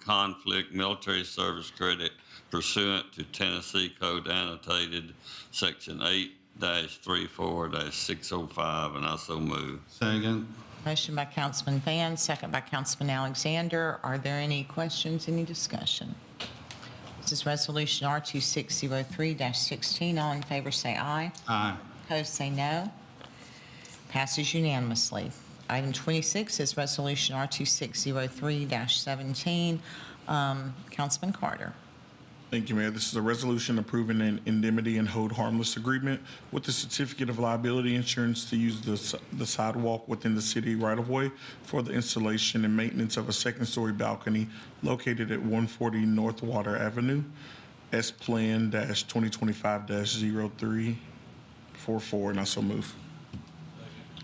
conflict military service credit pursuant to Tennessee Code Annotated Section 8-34-605, and I so move. Second. Motion by Councilman Fan, second by Councilman Alexander. Are there any questions, any discussion? This is Resolution R2603-16. All in favor, say aye. Aye. Opposed, say no. Passes unanimously. Item 26 is Resolution R2603-17. Councilman Carter. Thank you, Mayor. This is a resolution approving an indemnity and hold harmless agreement with the certificate of liability insurance to use the sidewalk within the city right-of-way for the installation and maintenance of a second-story balcony located at 140 North Water Avenue, S Plan -2025-0344, and I so move.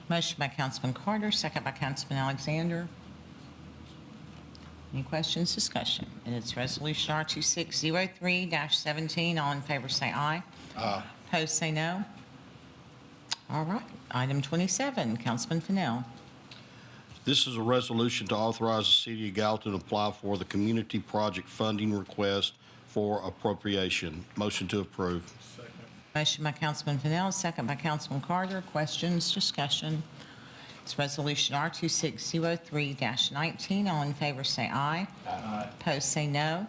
Motion by Councilman Carter, second by Councilman Alexander. Any questions, discussion? And it's Resolution R2603-17. All in favor, say aye. Aye. Opposed, say no. All right. Item 27, Councilman Fennell. This is a resolution to authorize the City of Gallatin to apply for the community project funding request for appropriation. Motion to approve. Motion by Councilman Fennell, second by Councilman Carter. Questions, discussion? It's Resolution R2603-19. All in favor, say aye. Aye. Opposed, say no.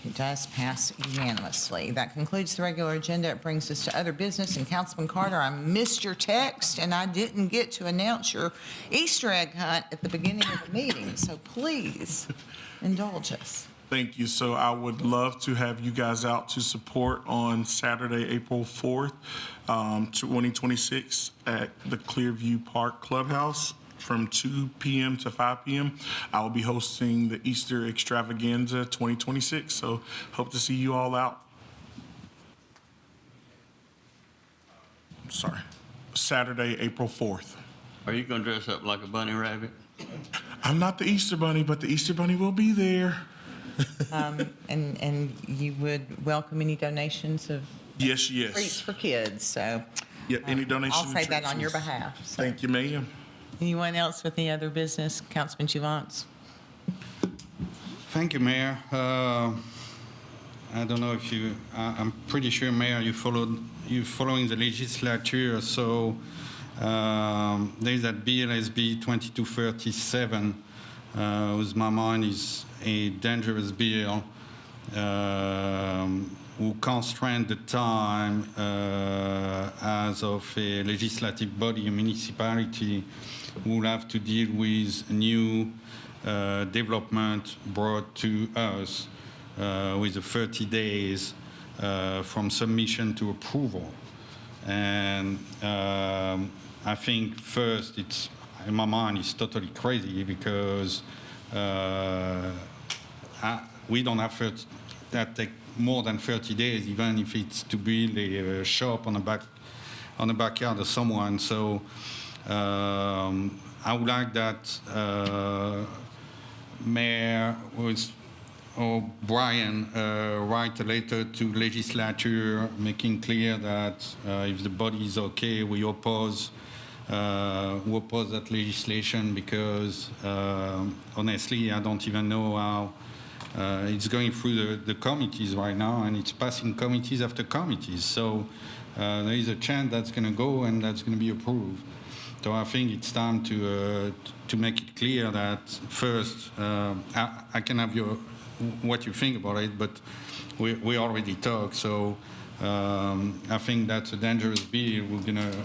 It does pass unanimously. That concludes the regular agenda. It brings us to other business. And Councilman Carter, I missed your text, and I didn't get to announce your Easter egg hunt at the beginning of the meeting. So please indulge us. Thank you. So I would love to have you guys out to support on Saturday, April 4th, 2026 at the Clearview Park Clubhouse from 2 p.m. to 5 p.m. I will be hosting the Easter Extravaganza 2026. So hope to see you all out. Sorry. Saturday, April 4th. Are you going to dress up like a bunny rabbit? I'm not the Easter Bunny, but the Easter Bunny will be there. And you would welcome any donations of Yes. treats for kids. So Yeah, any donations? I'll say that on your behalf. So. Thank you, ma'am. Anyone else with any other business? Councilman Javant. Thank you, Mayor. I don't know if you, I'm pretty sure, Mayor, you're following the legislature. So there's that bill, SB 2237, whose my mind is a dangerous bill, who constrain the time as of a legislative body, a municipality, will have to deal with new development brought to us with the 30 days from submission to approval. And I think first, it's in my mind, it's totally crazy because we don't have that take more than 30 days, even if it's to build a shop on the backyard of someone. So I would like that Mayor Brian write a letter to legislature making clear that if the body is okay, we oppose that legislation because honestly, I don't even know how it's going through the committees right now, and it's passing committees after committees. So there is a chance that's going to go and that's going to be approved. So I think it's time to make it clear that first, I can have what you think about it, but we already talked. So I think that's a dangerous bill.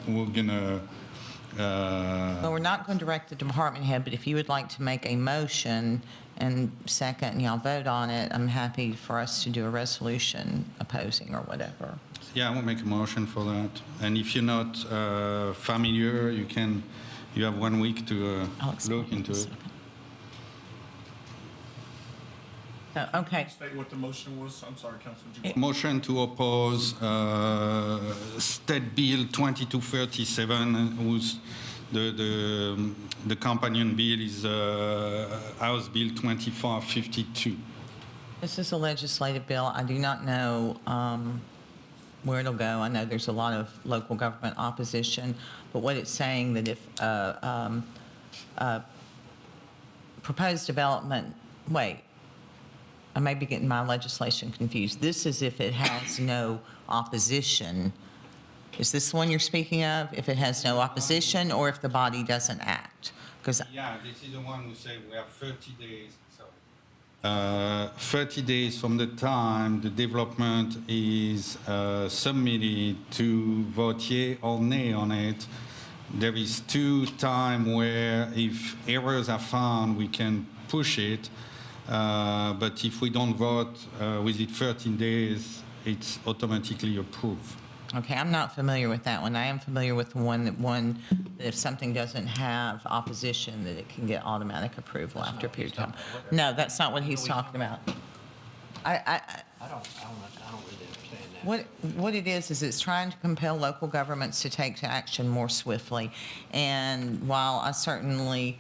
We're gonna. Well, we're not going to direct the department head, but if you would like to make a motion and second, and y'all vote on it, I'm happy for us to do a resolution opposing or whatever. Yeah, I will make a motion for that. And if you're not familiar, you have 1 week to look into it. Okay. State what the motion was. I'm sorry, Councilman Juvon. Motion to oppose State Bill 2237, whose the companion bill is House Bill 2552. This is a legislative bill. I do not know where it'll go. I know there's a lot of local government opposition, but what it's saying that if proposed development, I may be getting my legislation confused. This is if it has no opposition. Is this the one you're speaking of? If it has no opposition or if the body doesn't act? Because yeah, this is the one who say we have 30 days. 30 days from the time the development is submitted to vote yea or nay on it. There is 2 times where if errors are found, we can push it. But if we don't vote within 13 days, it's automatically approved. okay, I'm not familiar with that one. I am familiar with the one that if something doesn't have opposition, that it can get automatic approval after a period of time. No, that's not what he's talking about. I don't really understand that. What it is it's trying to compel local governments to take action more swiftly. And while I certainly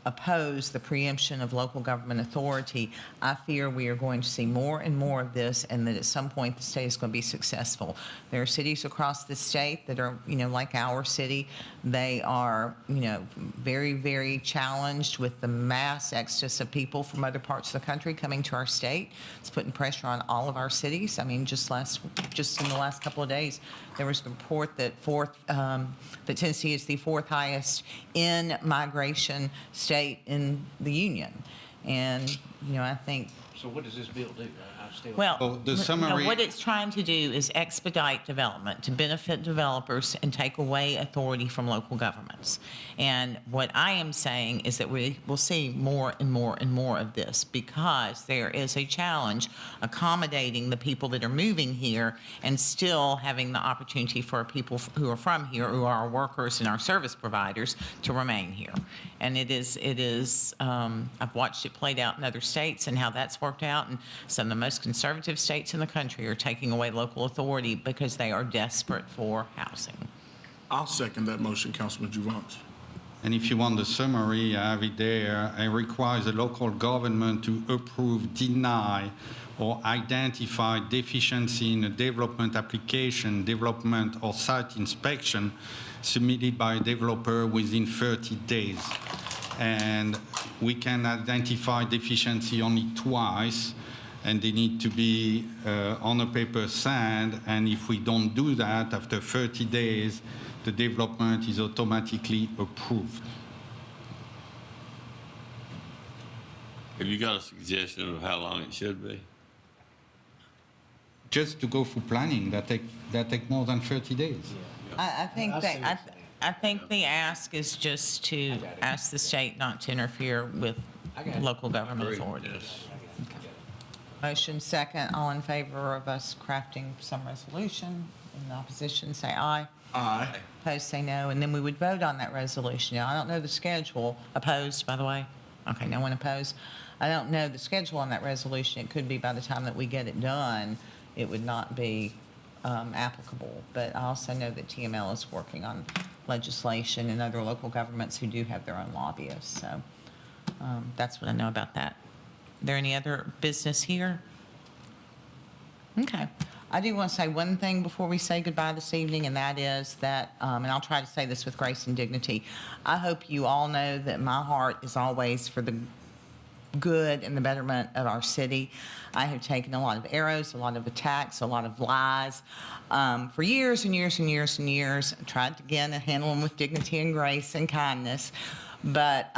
oppose the preemption of local government authority, I fear we are going to see more and more of this, and that at some point the state is going to be successful. There are cities across the state that are, like our city, they are, very, very challenged with the mass exodus of people from other parts of the country coming to our state. It's putting pressure on all of our cities. I mean, just in the last couple of days, there was a report that that Tennessee is the 4th highest in migration state in the union. And, I think. So what does this bill do? Well, the summary. what it's trying to do is expedite development to benefit developers and take away authority from local governments. And what I am saying is that we will see more and more and more of this because there is a challenge accommodating the people that are moving here and still having the opportunity for people who are from here, who are our workers and our service providers, to remain here. And it is I've watched it played out in other states and how that's worked out. And some of the most conservative states in the country are taking away local authority because they are desperate for housing. I'll second that motion, Councilman Juvon. And if you want the summary, I have it there. It requires the local government to approve, deny, or identify deficiency in a development application, development or site inspection submitted by a developer within 30 days. And we can identify deficiency only twice, and they need to be on a paper signed. And if we don't do that, after 30 days, the development is automatically approved. Have you got a suggestion of how long it should be? just to go through planning, that take more than 30 days. I think the ask is just to ask the state not to interfere with local government authorities. Okay. Motion second, all in favor of us crafting some resolution. In opposition, say aye. Aye. Opposed, say no, and then we would vote on that resolution. Now, I don't know the schedule. Opposed, by the way? Okay, no one opposed. I don't know the schedule on that resolution. It could be by the time that we get it done, it would not be applicable. But I also know that TML is working on legislation and other local governments who do have their own lobbyists. So that's what I know about that. Are there any other business here? Okay. I do want to say one thing before we say goodbye this evening, and that is that, and I'll try to say this with grace and dignity, I hope you all know that my heart is always for the good and the betterment of our city. I have taken a lot of arrows, a lot of attacks, a lot of lies for years and years and years and years. I tried to, again, to handle them with dignity and grace and kindness, but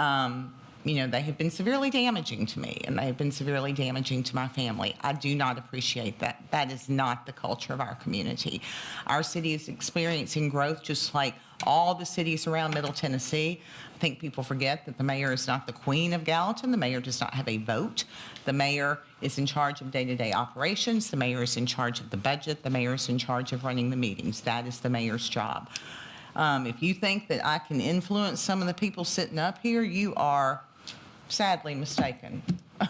you know, they have been severely damaging to me, and they have been severely damaging to my family. I do not appreciate that. That is not the culture of our community. Our city is experiencing growth just like all the cities around Middle Tennessee. I think people forget that the mayor is not the queen of Gallatin. The mayor does not have a vote. The mayor is in charge of day-to-day operations. The mayor is in charge of the budget. The mayor is in charge of running the meetings. That is the mayor's job. If you think that I can influence some of the people sitting up here, you are sadly mistaken,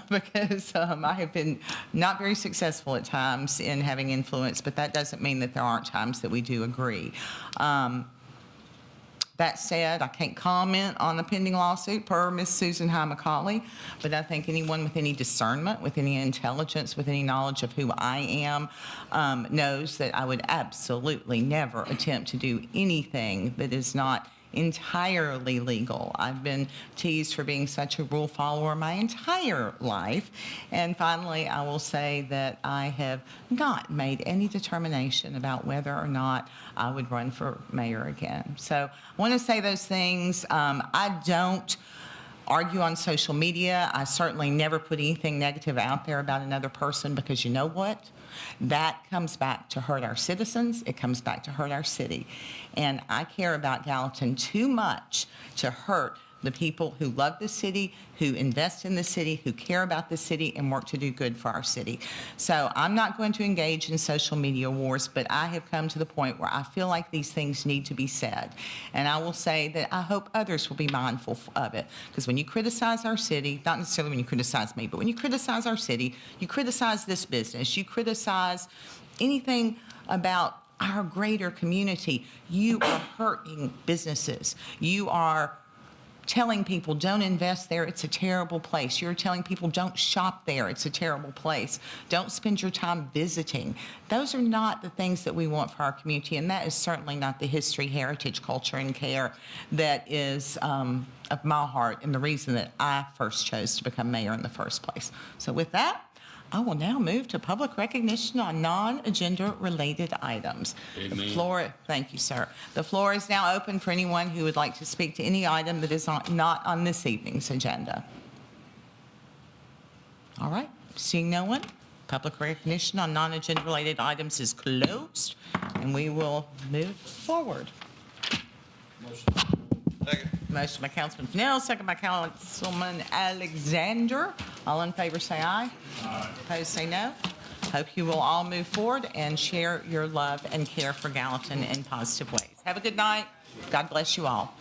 because I have been not very successful at times in having influence, but that doesn't mean that there aren't times that we do agree. That said, I can't comment on the pending lawsuit per Ms. Susan High McCauley, but I think anyone with any discernment, with any intelligence, with any knowledge of who I am, knows that I would absolutely never attempt to do anything that is not entirely legal. I've been teased for being such a rule follower my entire life. And finally, I will say that I have not made any determination about whether or not I would run for mayor again. So I want to say those things. I don't argue on social media. I certainly never put anything negative out there about another person, because you know what? That comes back to hurt our citizens. It comes back to hurt our city. And I care about Gallatin too much to hurt the people who love the city, who invest in the city, who care about the city and work to do good for our city. So I'm not going to engage in social media wars, but I have come to the point where I feel like these things need to be said. And I will say that I hope others will be mindful of it. Because when you criticize our city, not necessarily when you criticize me, but when you criticize our city, you criticize this business, you criticize anything about our greater community, you are hurting businesses. You are telling people don't invest there, it's a terrible place. You're telling people don't shop there, it's a terrible place. Don't spend your time visiting. Those are not the things that we want for our community, and that is certainly not the history, heritage, culture, and care that is of my heart and the reason that I first chose to become mayor in the first place. So with that, I will now move to public recognition on non-agenda related items. Amen. The floor, thank you, sir. The floor is now open for anyone who would like to speak to any item that is not on this evening's agenda. All right, seeing no one, public recognition on non-agenda related items is closed, and we will move forward. Motion by Councilman Fennell, second by Councilman Alexander. All in favor say aye. Aye. Opposed say no. Hope you will all move forward and share your love and care for Gallatin in positive ways. Have a good night. God bless you all.